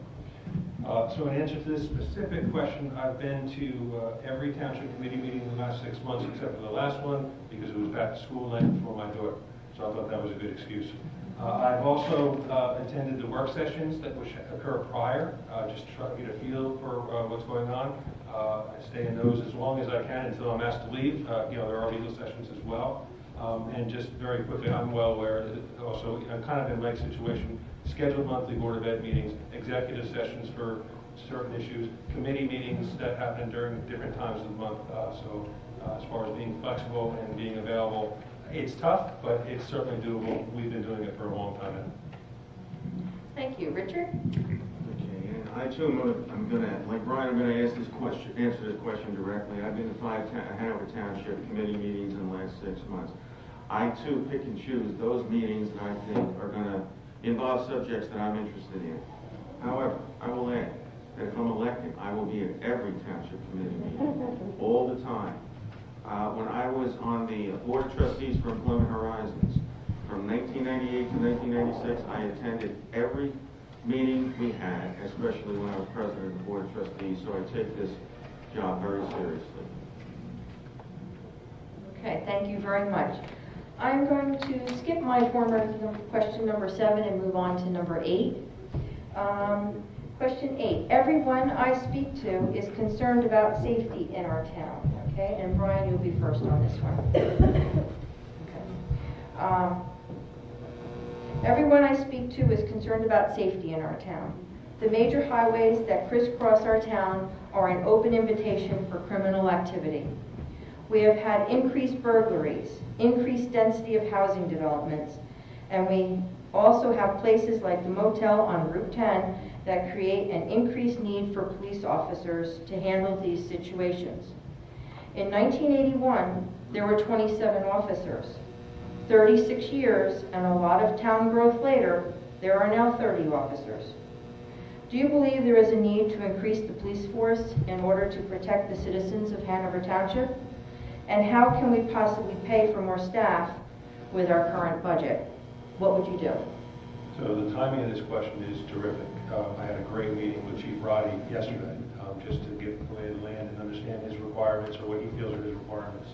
So in answer to this specific question, I've been to every township committee meeting in the last 6 months except for the last one because it was back to school night for my daughter. So I thought that was a good excuse. I've also attended the work sessions that which occur prior, just trying to get a feel for what's going on. I stay in those as long as I can until I'm asked to leave. There are legal sessions as well. And just very quickly, I'm well aware that also, I'm kind of in Mike's situation, scheduled monthly Board of Ed meetings, executive sessions for certain issues, committee meetings that happen during different times of the month. So as far as being flexible and being available, it's tough, but it's certainly doable. We've been doing it for a long time now. Thank you. Richard? Okay, and I too I'm gonna, like Brian, I'm gonna answer this question directly. I've been to 5 Hanover Township Committee meetings in the last 6 months. I too pick and choose those meetings that I think are gonna involve subjects that I'm interested in. However, I will add that if I'm elected, I will be at every Township Committee meeting, all the time. When I was on the Board of Trustees for Employment Horizons, from 1998 to 1996, I attended every meeting we had, especially when I was president of the Board of Trustees, so I take this job very seriously. Okay, thank you very much. I'm going to skip my former question number 7 and move on to number 8. Question 8. Everyone I speak to is concerned about safety in our town. Okay, and Brian, you'll be first on this one. Okay. Everyone I speak to is concerned about safety in our town. The major highways that crisscross our town are an open invitation for criminal activity. We have had increased burglaries, increased density of housing developments, and we also have places like the motel on Route 10 that create an increased need for police officers to handle these situations. In 1981, there were 27 officers. 36 years and a lot of town growth later, there are now 30 officers. Do you believe there is a need to increase the police force in order to protect the citizens of Hanover Township? And how can we possibly pay for more staff with our current budget? What would you do? So the timing of this question is terrific. I had a great meeting with Chief Roddy yesterday, just to get the lay of the land and understand his requirements or what he feels are his requirements.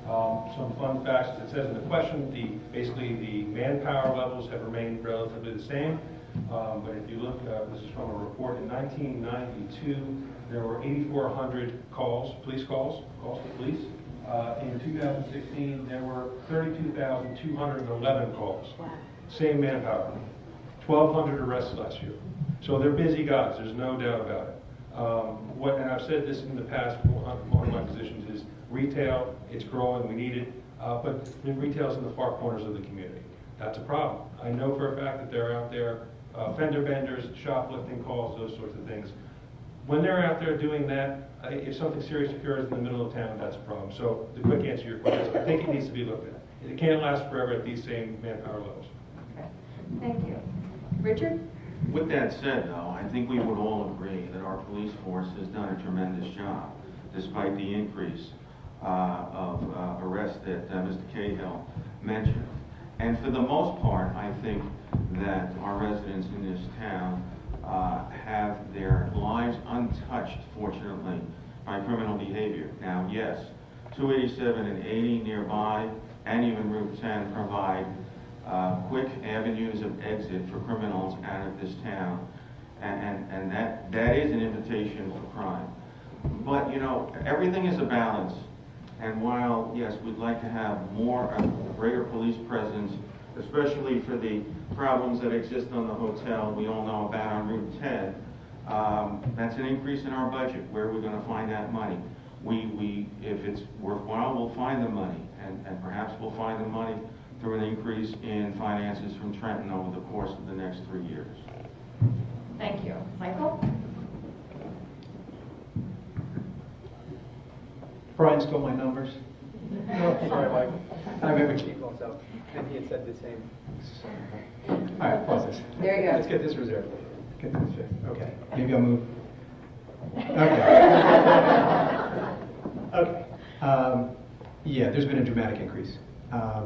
Some fun facts, as it says in the question, basically the manpower levels have remained relatively the same. But if you look, this is from a report in 1992, there were 8,400 police calls to police. In 2016, there were 32,211 calls. Wow. Same manpower. 1,200 arrests last year. So they're busy guys, there's no doubt about it. And I've said this in the past, one of my positions is retail, it's growing, we need it, but retail's in the far corners of the community. That's a problem. I know for a fact that they're out there, fender benders, shoplifting calls, those sorts of things. When they're out there doing that, if something serious occurs in the middle of town, that's a problem. So the quick answer to your question is I think it needs to be looked at. It can't last forever at these same manpower levels. Okay. Thank you. Richard? With that said, though, I think we would all agree that our police force has done a tremendous job, despite the increase of arrests that Mr. Cahill mentioned. And for the most part, I think that our residents in this town have their lives untouched, fortunately, by criminal behavior. Now, yes, 287 and 80 nearby, and even Route 10 provide quick avenues of exit for criminals out of this town, and that is an invitation for crime. But, you know, everything is a balance, and while, yes, we'd like to have a greater police presence, especially for the problems that exist on the hotel we all know about on Route 10, that's an increase in our budget. Where are we going to find that money? If it's worthwhile, we'll find the money, and perhaps we'll find the money through an increase in finances from Trenton over the course of the next 3 years. Thank you. Michael? Brian stole my numbers. No, sorry, Mike. I remember Chief also, and he had said the same. All right, pause this. There you go. Let's get this reserved. Get this reserved. Okay. Maybe I'll move. Okay. Okay. Yeah, there's been a dramatic increase.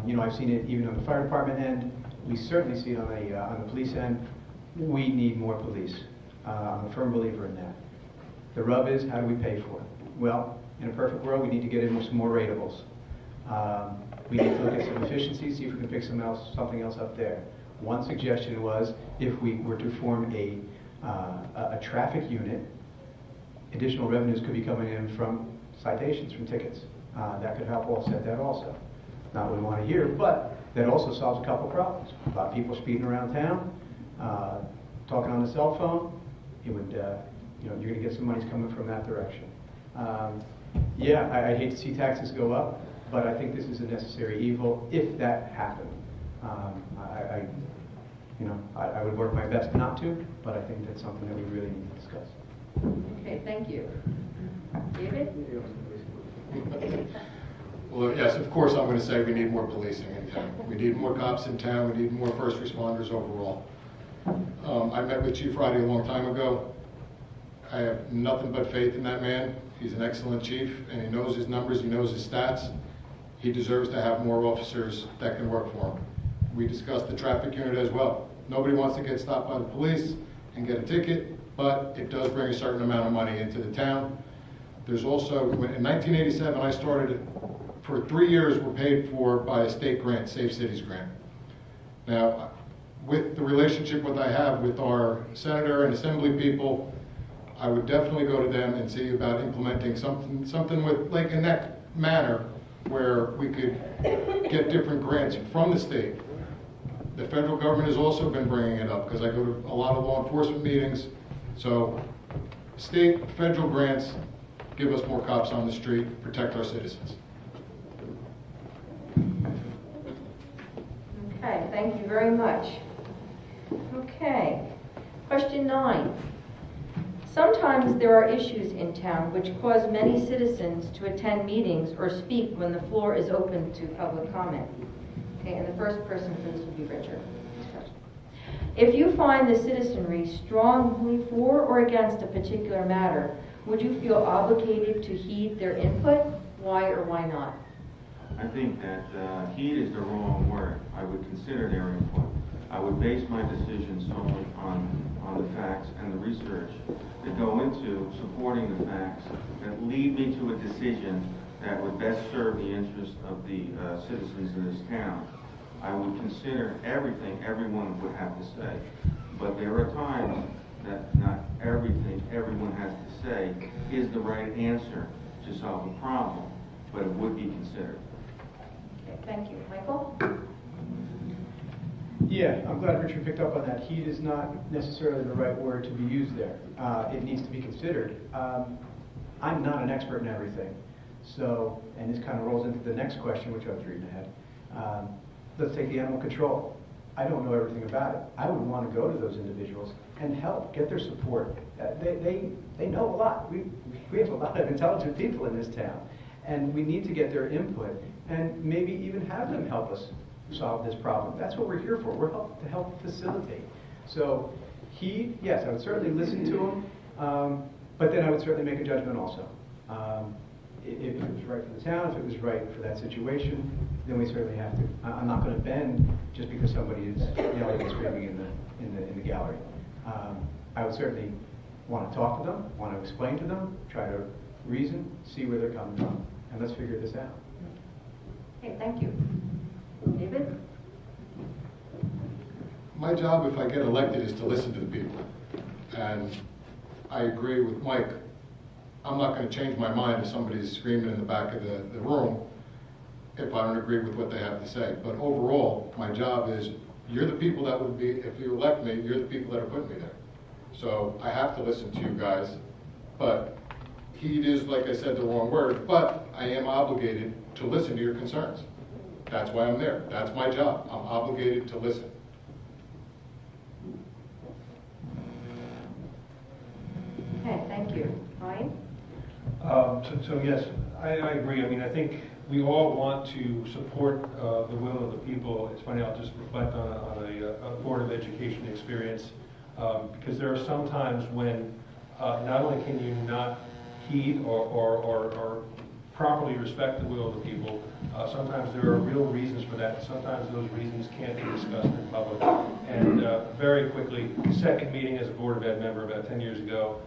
You know, I've seen it even on the fire department end. We certainly see it on the police end. We need more police. I'm a firm believer in that. The rub is, how do we pay for it? Well, in a perfect world, we need to get in with some more ratables. We need to look at some efficiencies, see if we can pick something else up there. One suggestion was if we were to form a traffic unit, additional revenues could be coming in from citations, from tickets. That could help offset that also. Not what we want to hear, but that also solves a couple problems. A lot of people speeding around town, talking on the cell phone. It would, you're going to get some money coming from that direction. I hate to see taxes go up, but I think this is a necessary evil if that happened. I would work my best not to, but I think that's something that we really need to discuss. Okay, thank you. David? Well, yes, of course, I'm going to say we need more policing in town. We need more cops in town. We need more first responders overall. I met with Chief Friday a long time ago. I have nothing but faith in that man. He's an excellent chief, and he knows his numbers, he knows his stats. He deserves to have more officers that can work for him. We discussed the traffic unit as well. Nobody wants to get stopped by the police and get a ticket, but it does bring a certain amount of money into the town. There's also, in 1987, I started it. For 3 years, we're paid for by a state grant, Safe Cities grant. Now, with the relationship that I have with our senator and assembly people, I would definitely go to them and see about implementing something with, like, in that manner where we could get different grants from the state. The federal government has also been bringing it up because I go to a lot of law enforcement meetings. So state, federal grants give us more cops on the street, protect our citizens. Okay, thank you very much. Okay, question 9. Sometimes there are issues in town which cause many citizens to attend meetings or speak when the floor is open to public comment. Okay, and the first person for this would be Richard. If you find the citizenry strongly for or against a particular matter, would you feel obligated to heed their input? Why or why not? I think that heed is the wrong word. I would consider their input. I would base my decision solely on the facts and the research that go into supporting the facts that lead me to a decision that would best serve the interest of the citizens of this town. I would consider everything everyone would have to say, but there are times that not everything everyone has to say is the right answer to solve a problem, but it would be considered. Okay, thank you. Michael? Yeah, I'm glad Richard picked up on that. Heed is not necessarily the right word to be used there. It needs to be considered. I'm not an expert in everything. So, and this kind of rolls into the next question, which I was reading ahead. Let's take the animal control. I don't know everything about it. I would want to go to those individuals and help, get their support. They know a lot. We have a lot of intelligent people in this town. And we need to get their input and maybe even have them help us solve this problem. That's what we're here for. We're to help facilitate. So yes, I would certainly listen to him, but then I would certainly make a judgment also. If it was right for the town, if it was right for that situation, then we certainly have to. I'm not going to bend just because somebody is yelling and screaming in the gallery. I would certainly want to talk to them, want to explain to them, try to reason, see where they're coming from, and let's figure this out. Okay, thank you. David? My job, if I get elected, is to listen to the people. And I agree with Mike. I'm not going to change my mind if somebody's screaming in the back of the room if I don't agree with what they have to say. But overall, my job is, you're the people that would be, if you elect me, you're the people that are putting me there. So I have to listen to you guys. But heed is, like I said, the wrong word, but I am obligated to listen to your concerns. That's why I'm there. That's my job. I'm obligated to listen. Okay, thank you. Ryan? So yes, I agree. I mean, I think we all want to support the will of the people. It's funny, I'll just reflect on a Board of Education experience, because there are some times when not only can you not heed or properly respect the will of the people, sometimes there are real reasons for that. Sometimes those reasons can't be discussed in public. And very quickly, second meeting as a Board of Ed member about 10 years ago,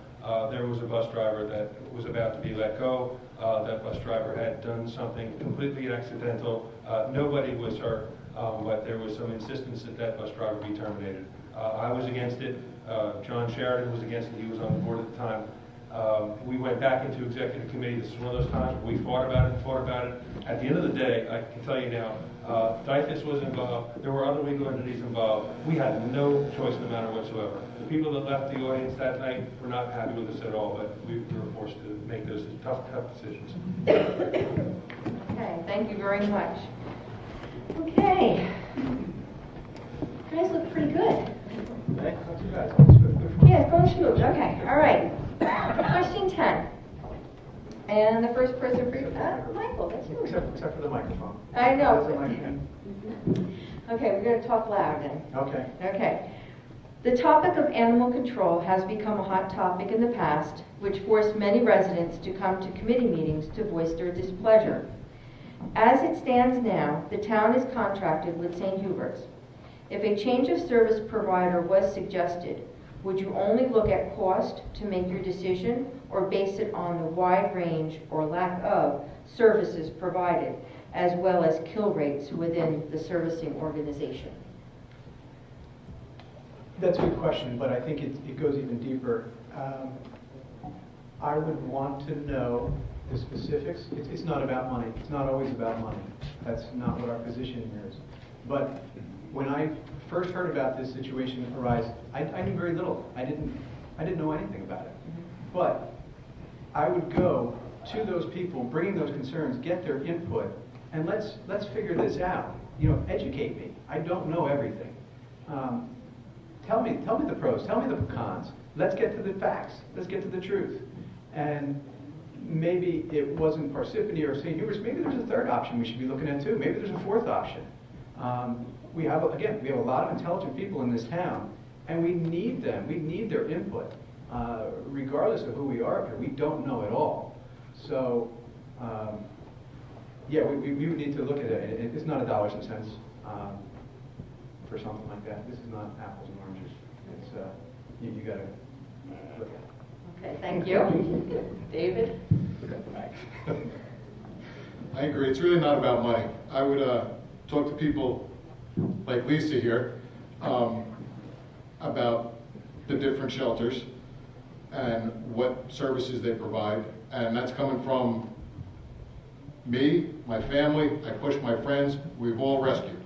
there was a bus driver that was about to be let go. That bus driver had done something completely accidental, Nobody was hurt, but there was some insistence that that bus driver be terminated. I was against it. John Sheridan was against it. He was on the board at the time. We went back into executive committee. This is one of those times where we fought about it and fought about it. At the end of the day, I can tell you now, DIFAS was involved. There were other legal entities involved. We had no choice in the matter whatsoever. The people that left the audience that night were not happy with us at all, but we were forced to make those tough decisions. Okay, thank you very much. Okay. You guys look pretty good. Okay, not too bad. It's good. Yeah, going smooth. Okay, all right. Question 10. And the first person for you, Michael, that's you. Except for the microphone. I know. That's the microphone. Okay, we're going to talk loud then. Okay. Okay. The topic of animal control has become a hot topic in the past, which forced many residents to come to committee meetings to voice their displeasure. As it stands now, the town is contracted with St. Hubert's. If a change of service provider was suggested, would you only look at cost to make your decision, or base it on the wide range or lack of services provided, as well as kill rates within the servicing organization? That's a good question, but I think it goes even deeper. I would want to know the specifics. It's not about money. It's not always about money. That's not what our position here is. But when I first heard about this situation arise, I knew very little. I didn't know anything about it. But I would go to those people, bringing those concerns, get their input, and let's figure this out. Educate me. I don't know everything. Tell me the pros. Tell me the cons. Let's get to the facts. Let's get to the truth. And maybe it wasn't Parsippany or St. Hubert's. Maybe there's a third option we should be looking at too. Maybe there's a fourth option. We have a lot of intelligent people in this town, and we need them. We need their input, regardless of who we are up here. We don't know it all. So, we would need to look at it. It's not dollars and cents for something like that. This is not apples and oranges. It's you got to look at it. Okay, thank you. David? I agree. It's really not about money. I would talk to people like Lisa here about the different shelters and what services they provide. And that's coming from me, my family. I push my friends. We've all rescued.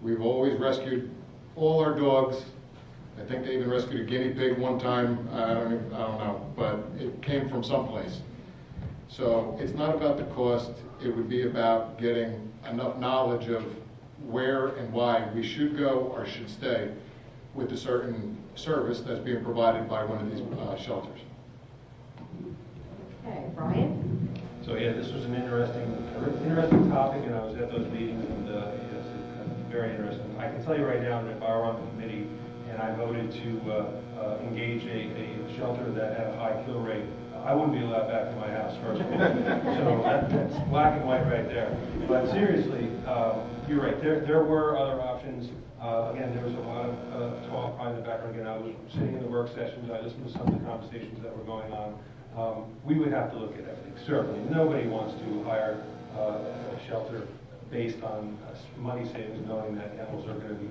We've always rescued all our dogs. I think they even rescued a guinea pig one time. I don't know, but it came from someplace. So it's not about the cost. It would be about getting enough knowledge of where and why we should go or should stay with a certain service that's being provided by one of these shelters. Okay, Brian? So yeah, this was an interesting topic, and I was at those meetings, and yes, very interesting. I can tell you right now that if I were on the committee and I voted to engage a shelter that had a high kill rate, I wouldn't be allowed back to my house, first of all. So that's black and white right there. But seriously, you're right. There were other options. Again, there was a lot of talk behind the background. Again, I was sitting in the work sessions. I listened to some of the conversations that were going on. We would have to look at everything. Certainly, nobody wants to hire a shelter based on money savings, knowing that animals are going to be,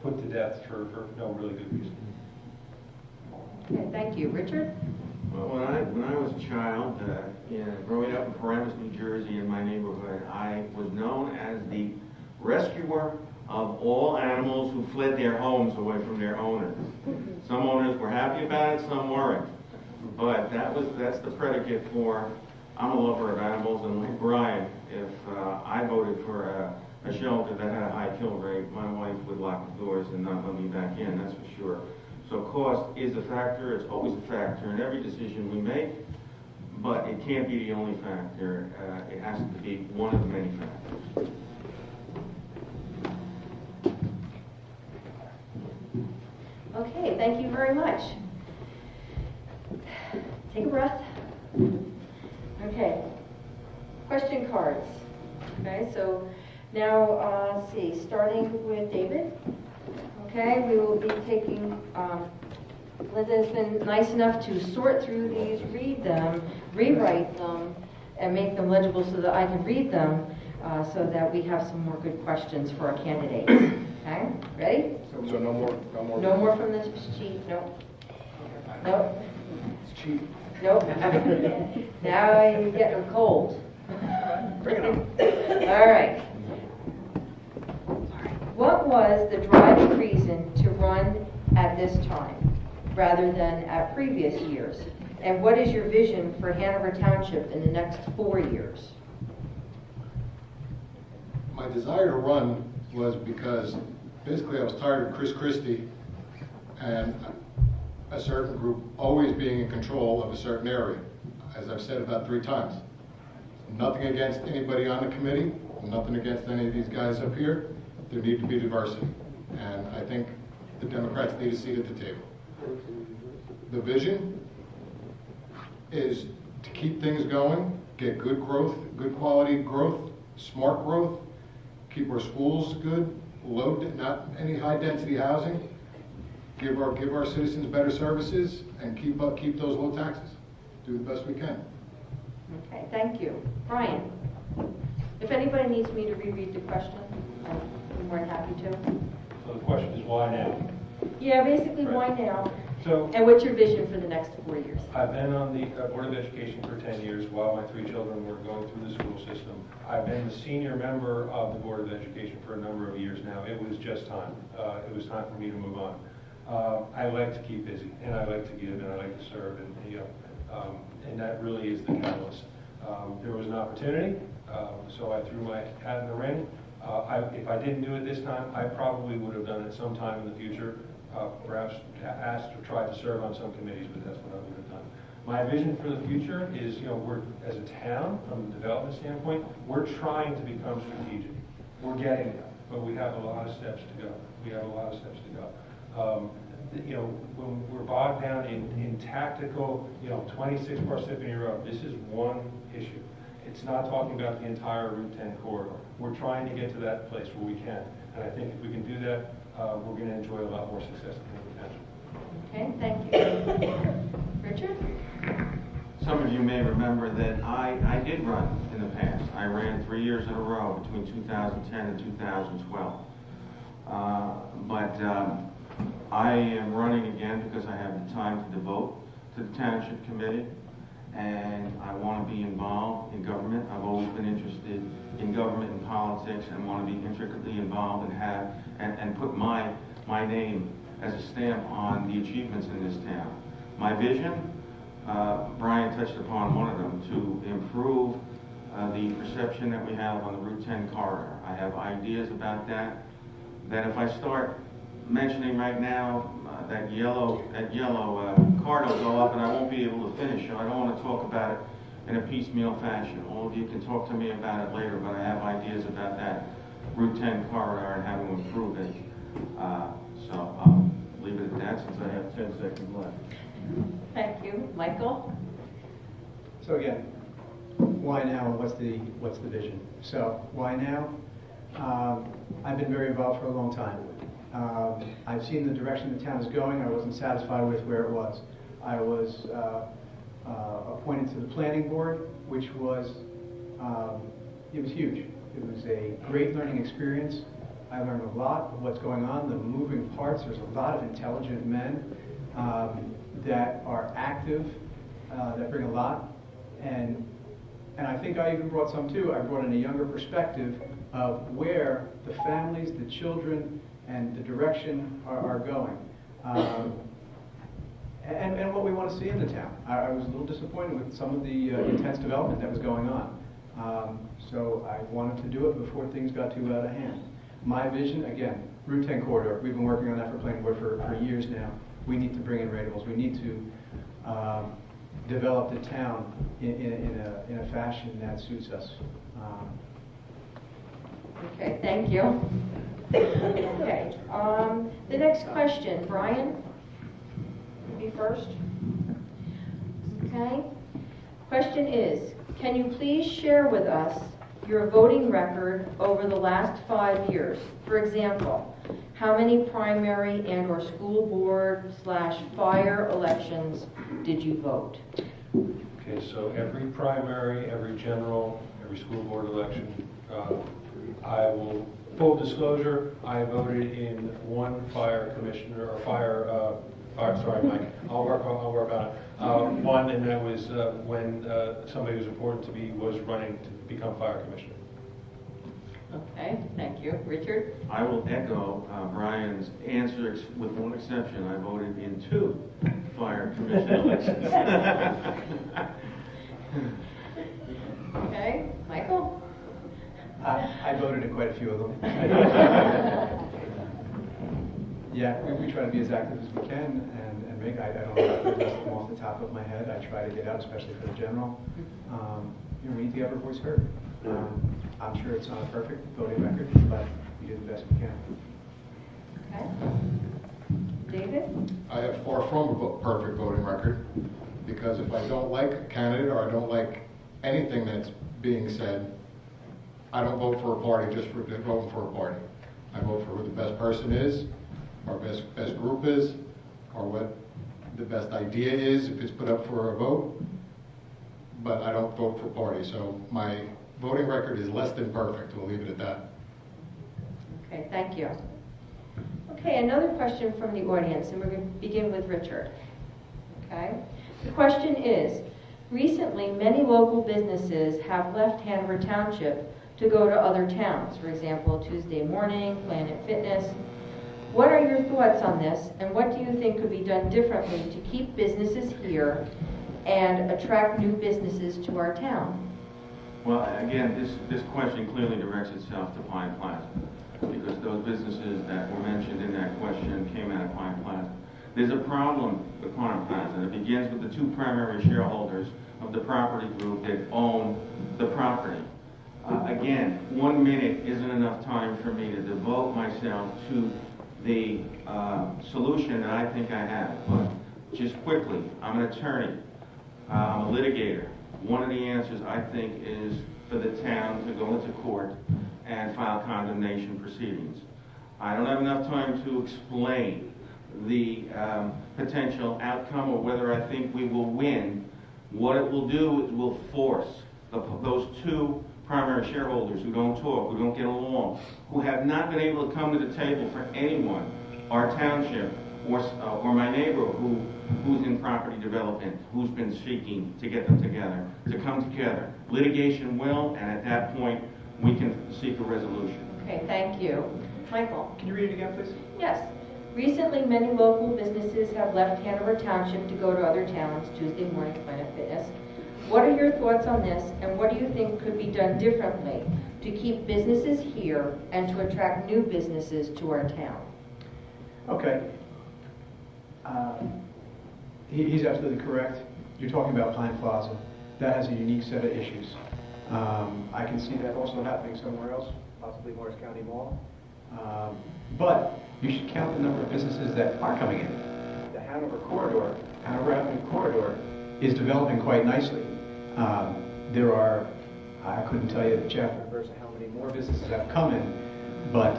put to death for no really good reason. Okay, thank you. Richard? Well, when I was a child, growing up in Paramus, New Jersey, in my neighborhood, I was known as the rescuer of all animals who fled their homes away from their owners. Some owners were happy about it, some weren't. But that's the predicate for I'm a lover of animals, and like Brian, if I voted for a shelter that had a high kill rate, my wife would lock the doors and not let me back in, that's for sure. So cost is a factor. It's always a factor in every decision we make, but it can't be the only factor. It has to be one of the many factors. Okay, thank you very much. Take a breath. Okay, question cards. Okay, so now, let's see, starting with David. Okay, we will be taking, Linda has been nice enough to sort through these, read them, rewrite them, and make them legible so that I can read them. so that we have some more good questions for our candidates. Okay, ready? So no more. No more from this sheet, no. Nope. It's cheap. Nope. Now I'm getting cold. Bring it on. All right. What was the driving reason to run at this time rather than at previous years? And what is your vision for Hanover Township in the next 4 years? My desire to run was because basically I was tired of Chris Christie and a certain group always being in control of a certain area, as I've said about 3 times. Nothing against anybody on the committee, nothing against any of these guys up here. There need to be diversity, and I think the Democrats need a seat at the table. The vision is to keep things going, get good growth, good quality growth, smart growth, keep our schools good, not any high density housing, give our citizens better services, and keep those low taxes. Do the best we can. Okay, thank you. Brian, if anybody needs me to reread the question, I'm more than happy to. So the question is, why now? Yeah, basically, Right. why now? So And what's your vision for the next 4 years? I've been on the Board of Education for 10 years while my 3 children were going through the school system. I've been the senior member of the Board of Education for a number of years now. It was just time. It was time for me to move on. I like to keep busy, and I like to give, and I like to serve, and that really is the catalyst. There was an opportunity, so I threw my hat in the ring. If I didn't do it this time, I probably would have done it sometime in the future, perhaps asked or tried to serve on some committees, but that's what I would have done. My vision for the future is, we're, as a town, from a development standpoint, we're trying to become strategic. We're getting there, but we have a lot of steps to go. When we're bogged down in tactical, 26 Parsippany Road, this is one issue. It's not talking about the entire Route 10 corridor. We're trying to get to that place where we can. And I think if we can do that, we're going to enjoy a lot more success in the township. Okay, thank you. Richard? Some of you may remember that I did run in the past. I ran 3 years in a row between 2010 and 2012. But I am running again because I have the time to devote to the Township Committee, and I want to be involved in government. I've always been interested in government and politics and want to be intricately involved and put my name as a stamp on the achievements in this town. My vision, Brian touched upon one of them, to improve the perception that we have on the Route 10 corridor. I have ideas about that if I start mentioning right now, that yellow card will go up and I won't be able to finish. So I don't want to talk about it in a piecemeal fashion. All of you can talk to me about it later, but I have ideas about that Route 10 corridor and how to improve it. So I'll leave it at that since I have 10 seconds left. Thank you. Michael? So again, why now and what's the vision? So why now? I've been very involved for a long time. I've seen the direction the town is going. I wasn't satisfied with where it was. I was appointed to the planning board, which was, it was huge. It was a great learning experience. I learned a lot of what's going on, the moving parts. There's a lot of intelligent men that are active, that bring a lot. And I think I even brought some too. I brought in a younger perspective of where the families, the children, and the direction are going. And what we want to see in the town. I was a little disappointed with some of the intense development that was going on. So I wanted to do it before things got too out of hand. My vision, again, Route 10 corridor. We've been working on that for planning board for years now. We need to bring in ratables. We need to develop the town in a fashion that suits us. Okay, thank you. Okay, the next question, Brian, you be first. Okay. Question is, can you please share with us your voting record over the last 5 years? For example, how many primary and or school board / fire elections did you vote? Okay, so every primary, every general, every school board election, I will, full disclosure, I voted in one fire commissioner, or sorry, Mike, I'll work on it. One, and that was when somebody who's important to me was running to become fire commissioner. Okay, thank you. Richard? I will echo Brian's answer with one exception. I voted in 2 fire commission elections. Okay, Michael? I voted in quite a few of them. Yeah, we try to be as active as we can and make, I don't know if I list them off the top of my head. I try to get out, especially for the general. We need to have our voice heard. I'm sure it's not a perfect voting record, but we do the best we can. Okay. David? I have far from a perfect voting record, because if I don't like a candidate or I don't like anything that's being said, I don't vote for a party just for voting for a party. I vote for who the best person is, or best group is, or what the best idea is if it's put up for a vote, but I don't vote for parties. So my voting record is less than perfect. We'll leave it at that. Okay, thank you. Okay, another question from the audience, and we're going to begin with Richard. Okay? The question is, recently many local businesses have left Hanover Township to go to other towns. For example, Tuesday Morning, Planet Fitness. What are your thoughts on this, and what do you think could be done differently to keep businesses here and attract new businesses to our town? Well, again, this question clearly directs itself to Pine Plaza, because those businesses that were mentioned in that question came out of Pine Plaza. There's a problem with Pine Plaza, and it begins with the 2 primary shareholders of the property group that own the property. Again, 1 minute isn't enough time for me to devote myself to the solution that I think I have, but just quickly, I'm an attorney, I'm a litigator. One of the answers, I think, is for the town to go into court and file condemnation proceedings. I don't have enough time to explain the potential outcome or whether I think we will win. What it will do is will force those 2 primary shareholders who don't talk, who don't get along, who have not been able to come to the table for anyone, our township, or my neighbor who's in property development, who's been seeking to get them together, to come together. Litigation will, and at that point, we can seek a resolution. Okay, thank you. Michael? Can you read it again, please? Yes. Recently, many local businesses have left Hanover Township to go to other towns. Tuesday Morning, Planet Fitness. What are your thoughts on this, and what do you think could be done differently to keep businesses here and to attract new businesses to our town? Okay. He's absolutely correct. You're talking about Pine Plaza. That has a unique set of issues. I can see that also happening somewhere else, possibly Morris County Mall. But you should count the number of businesses that are coming in. The Hanover Avenue corridor is developing quite nicely. There are, I couldn't tell you the chapter and verse of how many more businesses have come in, but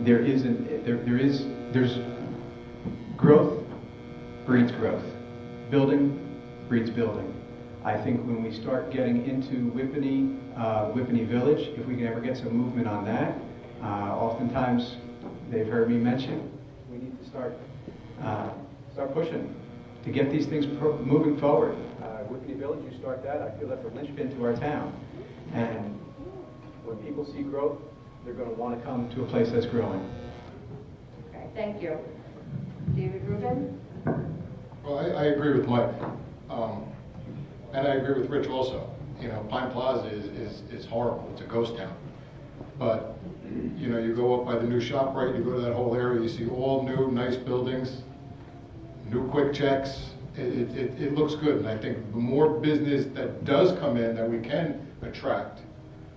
there's growth breeds growth. Building breeds building. I think when we start getting into Whippany Village, if we can ever get some movement on that, oftentimes they've heard me mention, we need to start pushing to get these things moving forward. Whippany Village, you start that, I feel that's a linchpin to our town. And when people see growth, they're going to want to come to a place that's growing. Okay, thank you. David Rubin? Well, I agree with Mike, and I agree with Rich also. You know, Pine Plaza is horrible. It's a ghost town. But, you know, you go up by the new ShopRite, you go to that whole area, you see all new, nice buildings, new quick checks. It looks good, and I think the more business that does come in that we can attract,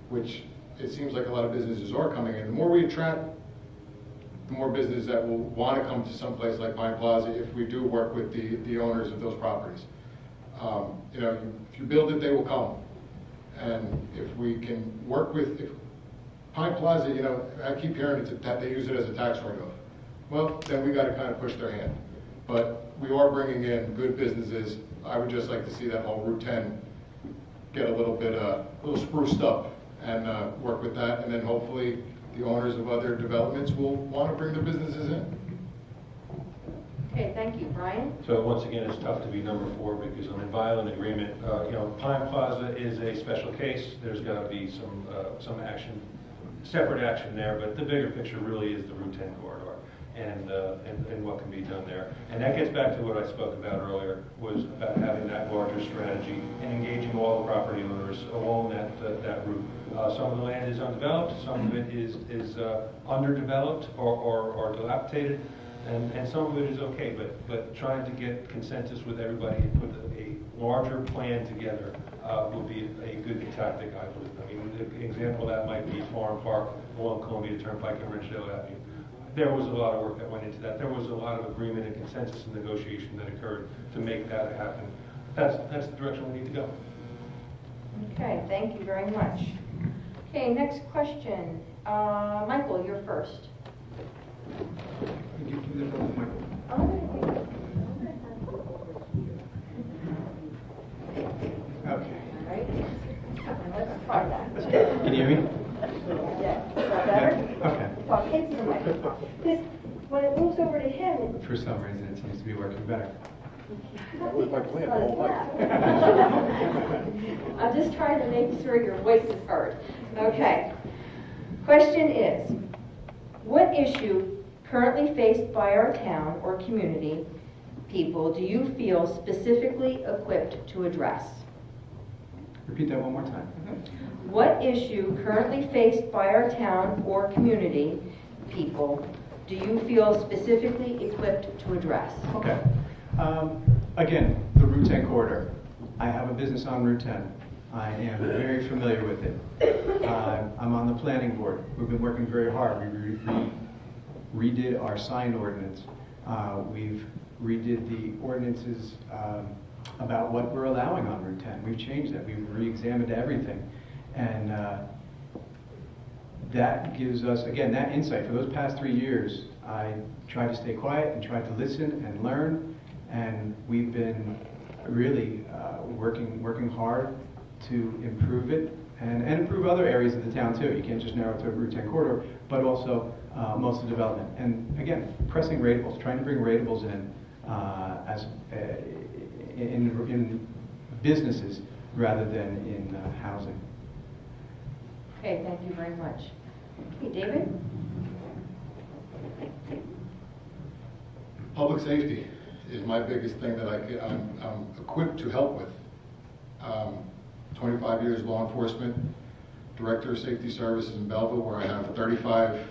which it seems like a lot of businesses are coming in, the more we attract, the more business that will want to come to some place like Pine Plaza if we do work with the owners of those properties. You know, if you build it, they will come. And if we can work with, if Pine Plaza, you know, I keep hearing they use it as a tax write-off. Well, then we got to kind of push their hand. But we are bringing in good businesses. I would just like to see that whole Route 10 get a little spruced up and work with that, and then hopefully the owners of other developments will want to bring their businesses in. Okay, thank you. Brian? So once again, it's tough to be number 4 because I'm in violent agreement. Pine Plaza is a special case. There's got to be some action, separate action there, but the bigger picture really is the Route 10 corridor and what can be done there. And that gets back to what I spoke about earlier, was about having that larger strategy and engaging all the property owners along that route. Some of the land is undeveloped, some of it is underdeveloped or dilapidated. And some of it is okay, but trying to get consensus with everybody and put a larger plan together will be a good tactic, I believe. I mean, the example of that might be Farm Park along Columbia Turnpike and Ridgedale Avenue. There was a lot of work that went into that. There was a lot of agreement and consensus and negotiation that occurred to make that happen. That's the direction we need to go. Okay, thank you very much. Okay, next question. Michael, you're first. Could you give the phone to Michael? Okay. All right. And let's try that. Can you hear me? Yeah. Is that better? Okay. Talk into the microphone. Because when it moves over to him, For some reason, it seems to be working better. That was my plan the whole night. I'm just trying to make sure your voice is heard. Okay. Question is, what issue currently faced by our town or community people do you feel specifically equipped to address? Repeat that one more time. What issue currently faced by our town or community people do you feel specifically equipped to address? Okay. Again, the Route 10 corridor. I have a business on Route 10. I am very familiar with it. I'm on the planning board. We've been working very hard. We redid our sign ordinance. We've redid the ordinances about what we're allowing on Route 10. We've changed that. We've re-examined everything. And that gives us, again, that insight. For those past 3 years, I tried to stay quiet and tried to listen and learn. And we've been really working hard to improve it and improve other areas of the town too. You can't just narrow it to a Route 10 corridor, but also most of the development. And again, pressing ratables, trying to bring ratables in in businesses rather than in housing. Okay, thank you very much. Okay, David? Public safety is my biggest thing that I'm equipped to help with. 25 years law enforcement, director of safety services in Belleville, where I have 35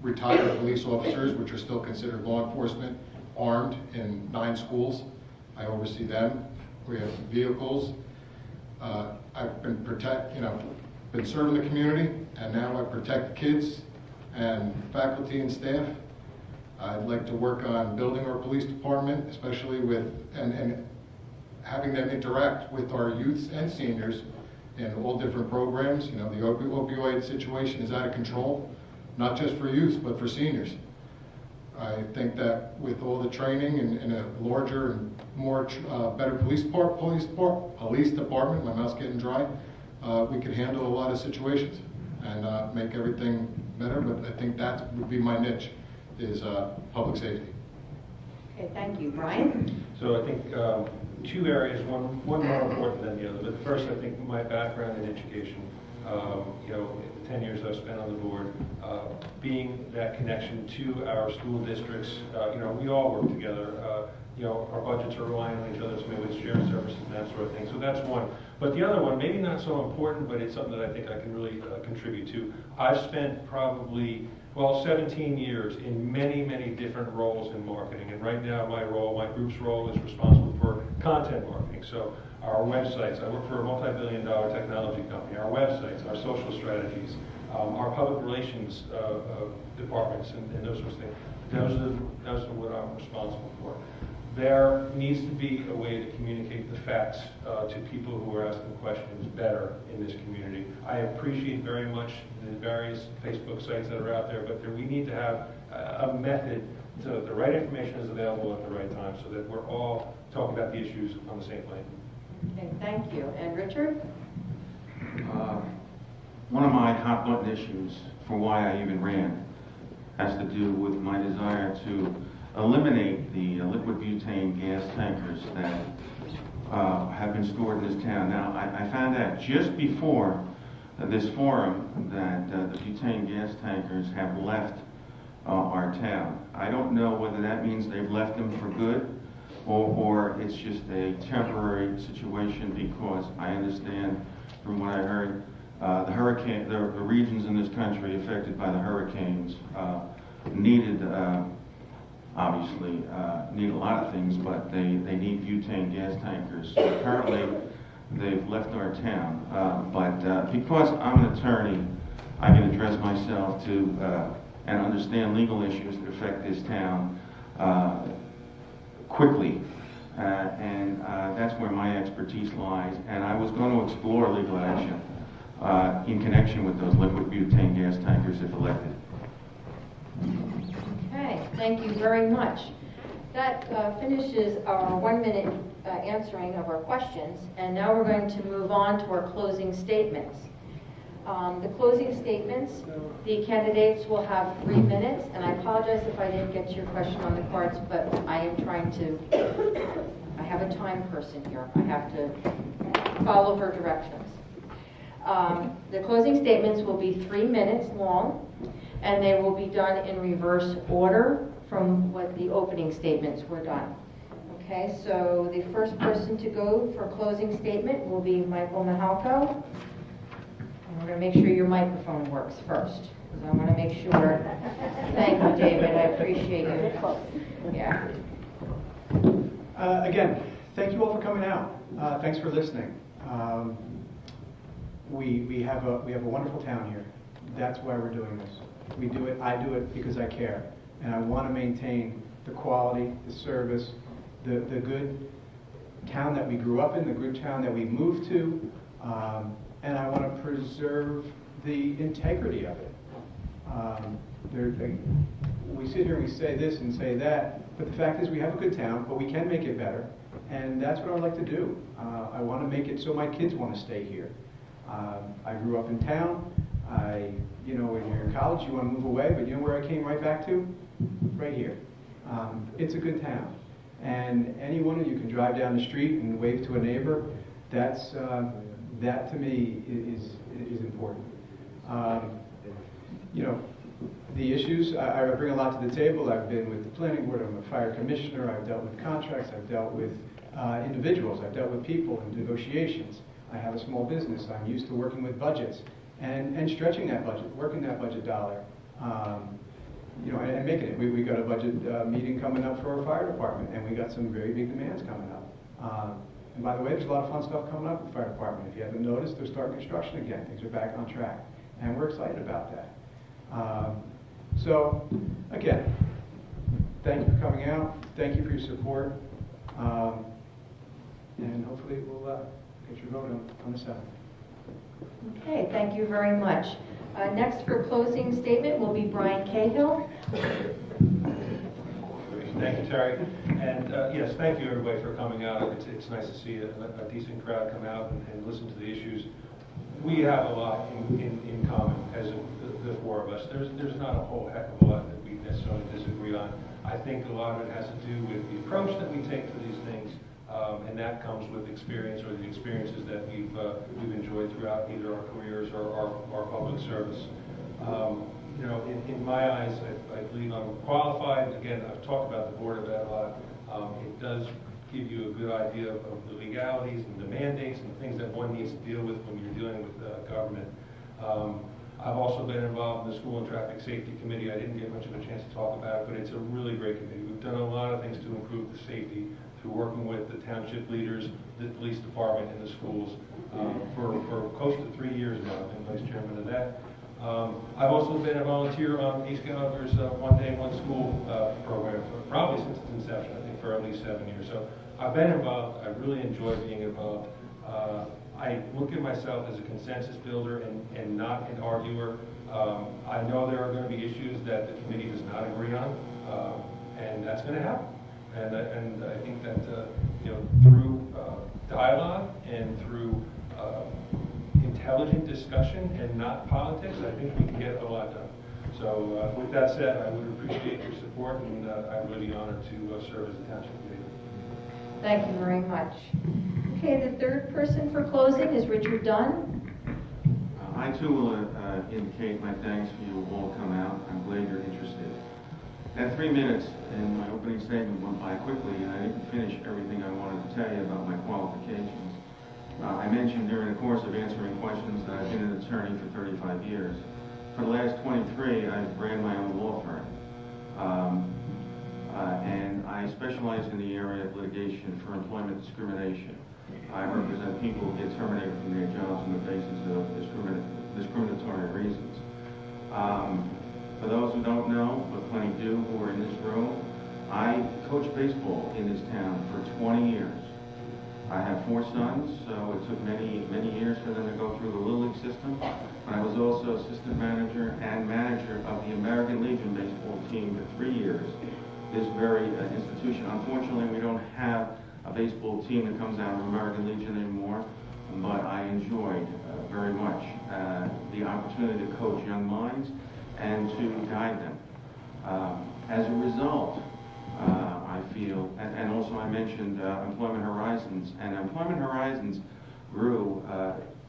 retired police officers, which are still considered law enforcement, armed in 9 schools. I oversee them. We have vehicles. I've been been serving the community, and now I protect kids and faculty and staff. I'd like to work on building our police department, especially with and having them interact with our youths and seniors in all different programs. You know, the opioid situation is out of control, not just for youths, but for seniors. I think that with all the training and a larger and more better police department, my mouth's getting dry, we could handle a lot of situations and make everything better. But I think that would be my niche, is public safety. Okay, thank you. Brian? So I think 2 areas, one more important than the other. But first, I think my background in education, the 10 years I've spent on the board, being that connection to our school districts, we all work together. Our budgets are relying on each other, so maybe it's shared services and that sort of thing. So that's one. But the other one, maybe not so important, but it's something that I think I can really contribute to. I've spent probably 17 years in many, many different roles in marketing. And right now, my group's role is responsible for content marketing. So our websites, I work for a multi-billion-dollar technology company, our websites, our social strategies, our public relations departments, and those sorts of things. Those are what I'm responsible for. There needs to be a way to communicate the facts to people who are asking questions better in this community. I appreciate very much the various Facebook sites that are out there, but we need to have a method so that the right information is available at the right time so that we're all talking about the issues on the same plane. Okay, thank you. And Richard? One of my hot button issues for why I even ran has to do with my desire to eliminate the liquid butane gas tankers that have been stored in this town. Now, I found out just before this forum that the butane gas tankers have left our town. I don't know whether that means they've left them for good or it's just a temporary situation, because I understand from what I heard the regions in this country affected by the hurricanes needed obviously need a lot of things, but they need butane gas tankers. So currently, they've left our town. But because I'm an attorney, I can address myself to and understand legal issues that affect this town quickly. And that's where my expertise lies. And I was going to explore legal action in connection with those liquid butane gas tankers if elected. Okay, thank you very much. That finishes our 1 minute answering of our questions, and now we're going to move on to our closing statements. The closing statements, the candidates will have 3 minutes, and I apologize if I didn't get to your question on the cards, but I am trying to, I have a time person here. I have to follow her directions. The closing statements will be 3 minutes long, and they will be done in reverse order from what the opening statements were done. Okay, so the first person to go for a closing statement will be Michael Mahalko. And we're going to make sure your microphone works first, because I want to make sure. Thank you, David. I appreciate you. Yeah. Again, thank you all for coming out. Thanks for listening. We have a wonderful town here. That's why we're doing this. We do it. I do it because I care, and I want to maintain the quality, the service, the good town that we grew up in, the good town that we moved to, and I want to preserve the integrity of it. We sit here and we say this and say that, but the fact is we have a good town, but we can make it better, and that's what I'd like to do. I want to make it so my kids want to stay here. I grew up in town. When you're in college, you want to move away, but you know where I came right back to? Right here. It's a good town. And anyone who you can drive down the street and wave to a neighbor, that to me is important. The issues, I bring a lot to the table. I've been with the planning board, I'm a fire commissioner, I've dealt with contracts, I've dealt with individuals, I've dealt with people in negotiations. I have a small business, I'm used to working with budgets and stretching that budget, working that budget dollar, and making it. We got a budget meeting coming up for our fire department, and we got some very big demands coming up. And by the way, there's a lot of fun stuff coming up with the fire department. If you haven't noticed, they're starting construction again. Things are back on track, and we're excited about that. So, again, thank you for coming out. Thank you for your support. And hopefully we'll get your vote on the 7th. Okay, thank you very much. Next for closing statement will be Brian Cahill. Thank you, Terry. And yes, thank you everybody for coming out. It's nice to see a decent crowd come out and listen to the issues. We have a lot in common as the four of us. There's not a whole heck of a lot that we necessarily disagree on. I think a lot of it has to do with the approach that we take to these things, and that comes with experience, or the experiences that we've enjoyed throughout either our careers or our public service. In my eyes, I believe I'm qualified. Again, I've talked about the board of that a lot. It does give you a good idea of the legalities and the mandates and the things that one needs to deal with when you're dealing with government. I've also been involved in the School and Traffic Safety Committee. I didn't get much of a chance to talk about it, but it's a really great committee. We've done a lot of things to improve the safety through working with the township leaders, the police department, and the schools for close to 3 years now. I've been vice chairman of that. I've also been a volunteer on East Hanover's One Day, One School program, probably since its inception, I think for at least 7 years. So I've been involved. I really enjoy being involved. I look at myself as a consensus builder and not an arguer. I know there are going to be issues that the committee does not agree on, and that's going to happen. And I think that through dialogue and through intelligent discussion and not politics, I think we can get a lot done. So with that said, I would appreciate your support, and I'm really honored to serve as the Township Committee. Thank you very much. Okay, the third person for closing is Richard Dunn. I too will indicate my thanks for you all come out. I'm glad you're interested. That 3 minutes in my opening statement went by quickly, and I didn't finish everything I wanted to tell you about my qualifications. I mentioned during the course of answering questions that I've been an attorney for 35 years. For the last 23, I've ran my own law firm. And I specialize in the area of litigation for employment discrimination. I represent people who get terminated from their jobs on the basis of discriminatory reasons. For those who don't know, but plenty do who are in this room, I coached baseball in this town for 20 years. I have 4 sons, so it took many years for them to go through the Little League system. But I was also assistant manager and manager of the American Legion baseball team for 3 years. This very institution. Unfortunately, we don't have a baseball team that comes out of American Legion anymore, but I enjoyed very much the opportunity to coach young minds and to guide them. As a result, I feel, and also I mentioned Employment Horizons, and Employment Horizons grew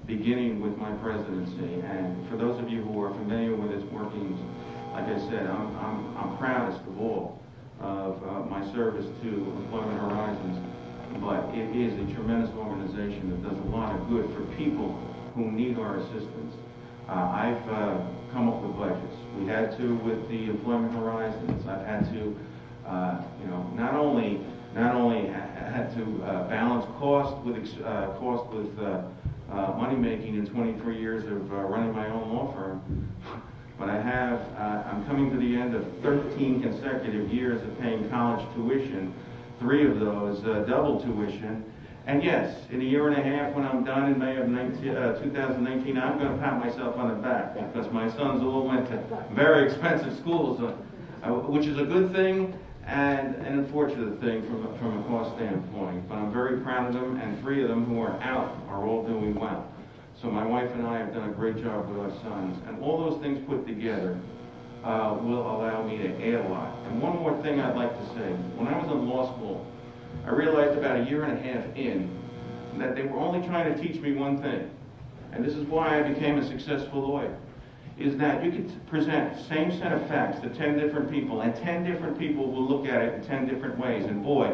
beginning with my presidency. And for those of you who are familiar with its workings, like I said, I'm proudest of all of my service to Employment Horizons, but it is a tremendous organization that does a lot of good for people who need our assistance. I've come up with budgets. We had to with the Employment Horizons. I've had to, not only had to balance cost with money making in 23 years of running my own law firm, but I'm coming to the end of 13 consecutive years of paying college tuition, 3 of those double tuition. And yes, in a year and a half, when I'm done in May of 2019, I'm going to pat myself on the back because my sons all went to very expensive schools, which is a good thing and an unfortunate thing from a cost standpoint. But I'm very proud of them, and 3 of them who are out are all doing well. So my wife and I have done a great job with our sons, and all those things put together will allow me to add a lot. And one more thing I'd like to say. When I was in law school, I realized about a year and a half in that they were only trying to teach me one thing, and this is why I became a successful lawyer, is that you could present the same set of facts to 10 different people, and 10 different people will look at it in 10 different ways. And boy,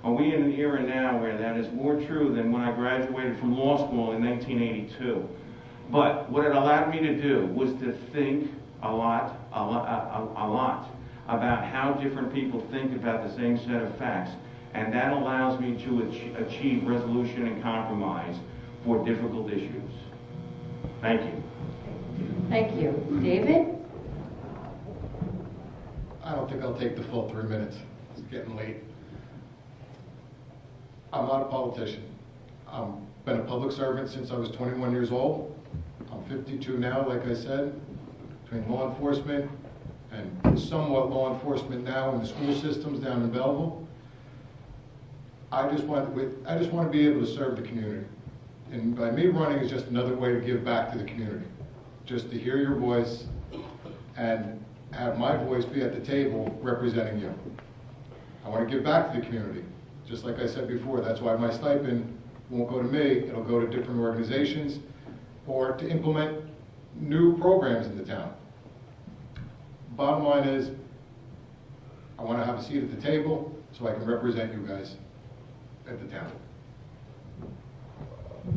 are we in an era now where that is more true than when I graduated from law school in 1982. But what it allowed me to do was to think a lot about how different people think about the same set of facts. And that allows me to achieve resolution and compromise for difficult issues. Thank you. Thank you. David? I don't think I'll take the full 3 minutes. It's getting late. I'm not a politician. I've been a public servant since I was 21 years old. I'm 52 now, like I said, between law enforcement and somewhat law enforcement now in the school systems down in Belleville. I just want to be able to serve the community. And by me running is just another way to give back to the community. Just to hear your voice and have my voice be at the table representing you. I want to give back to the community. Just like I said before, that's why my stipend won't go to me, it'll go to different organizations or to implement new programs in the town. Bottom line is, I want to have a seat at the table so I can represent you guys at the town.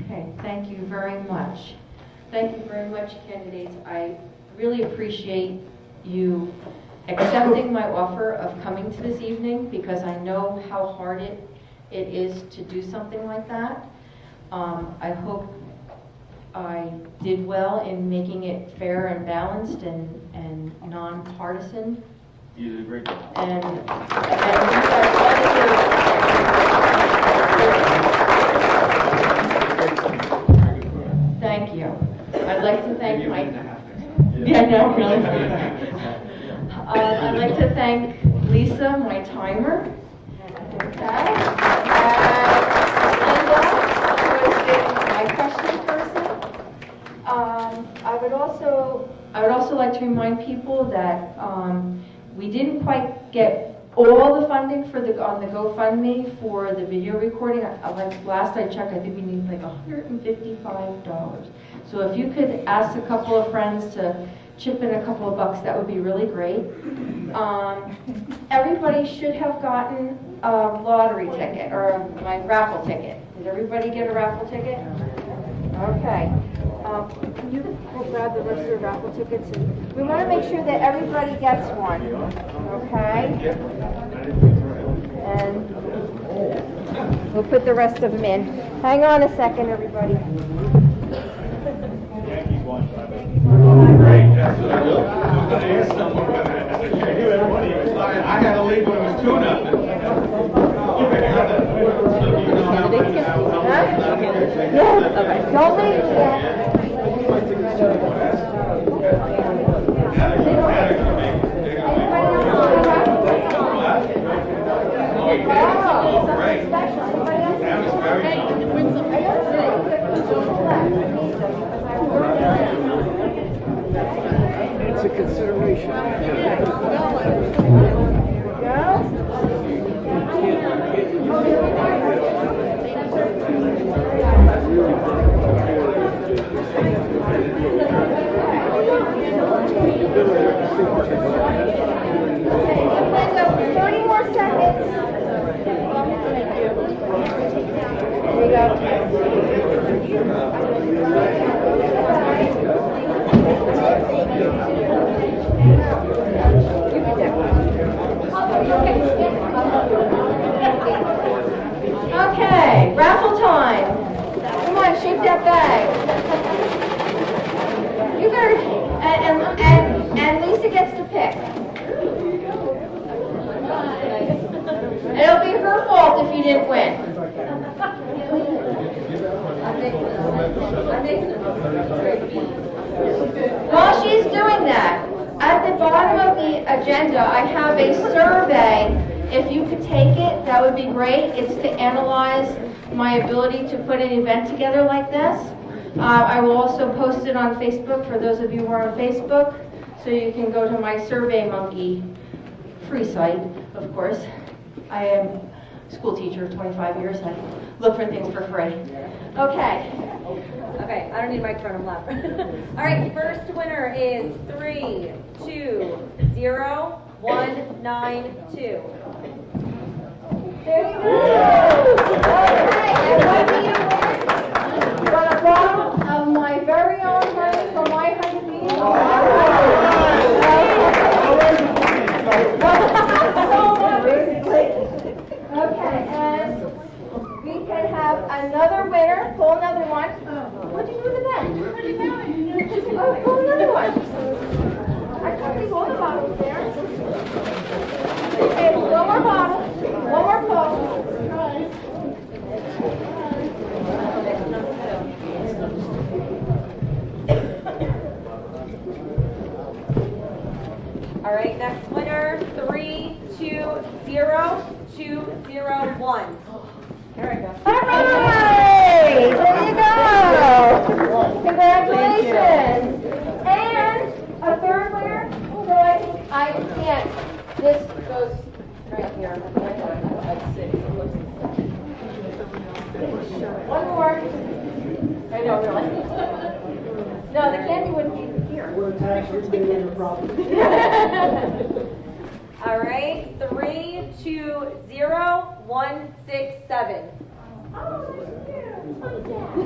Okay, thank you very much. Thank you very much, candidates. I really appreciate you accepting my offer of coming to this evening because I know how hard it is to do something like that. I hope I did well in making it fair and balanced and nonpartisan. You did a great job. Thank you. I'd like to thank my... Yeah, no, really. I'd like to thank Lisa, my timer. Okay. Linda, who has been my question person. would also like to remind people that we didn't quite get all the funding on the GoFundMe for the video recording. Like last I checked, I think we need like $155. So if you could ask a couple of friends to chip in a couple of bucks, that would be really great. Everybody should have gotten a lottery ticket or my raffle ticket. Did everybody get a raffle ticket? Okay. Can you grab the rest of the raffle tickets? And we want to make sure that everybody gets one. Okay? And we'll put the rest of them in. Hang on a second, everybody. I had a lead when it was 2-0. Okay. Don't leave me yet. It's a consideration. So 30 more seconds. There you go. Okay, raffle time. Come on, shake that bag. You better, and Lisa gets to pick. And it'll be her fault if you didn't win. While she's doing that, at the bottom of the agenda, I have a survey. If you could take it, that would be great. It's to analyze my ability to put an event together like this. I will also post it on Facebook for those of you who are on Facebook, so you can go to my Survey Monkey free site, of course. I am a school teacher, 25 years. I look for things for free. Okay. Okay, I don't need a microphone, I'm loud. All right, first winner is 320192. There you go. Okay, and what do you win? A bottle of my very own honey from my honeybees. Okay, and we can have another winner. Pull another one. What did you do with that? Oh, pull another one. I thought we all the bottles there. Okay, one more bottle. One more pull. All right, next winner, 320201. There we go. All right! There you go! Congratulations! And a third winner, so I can't. This goes right here. One more. I know, really. No, the candy wouldn't be here. All right, 320167. Oh,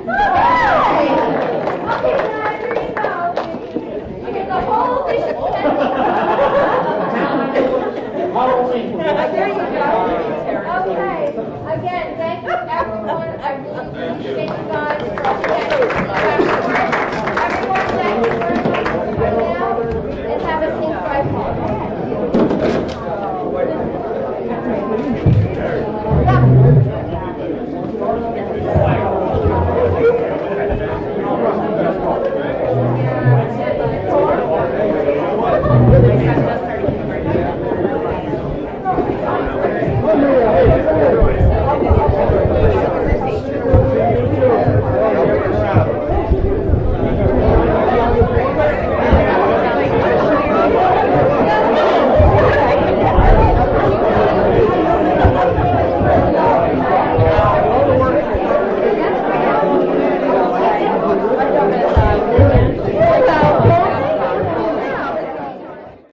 hi! Okay, now here you go. You get the whole dish of candy. There you go. Okay. Again, thank you everyone. I really appreciate you guys for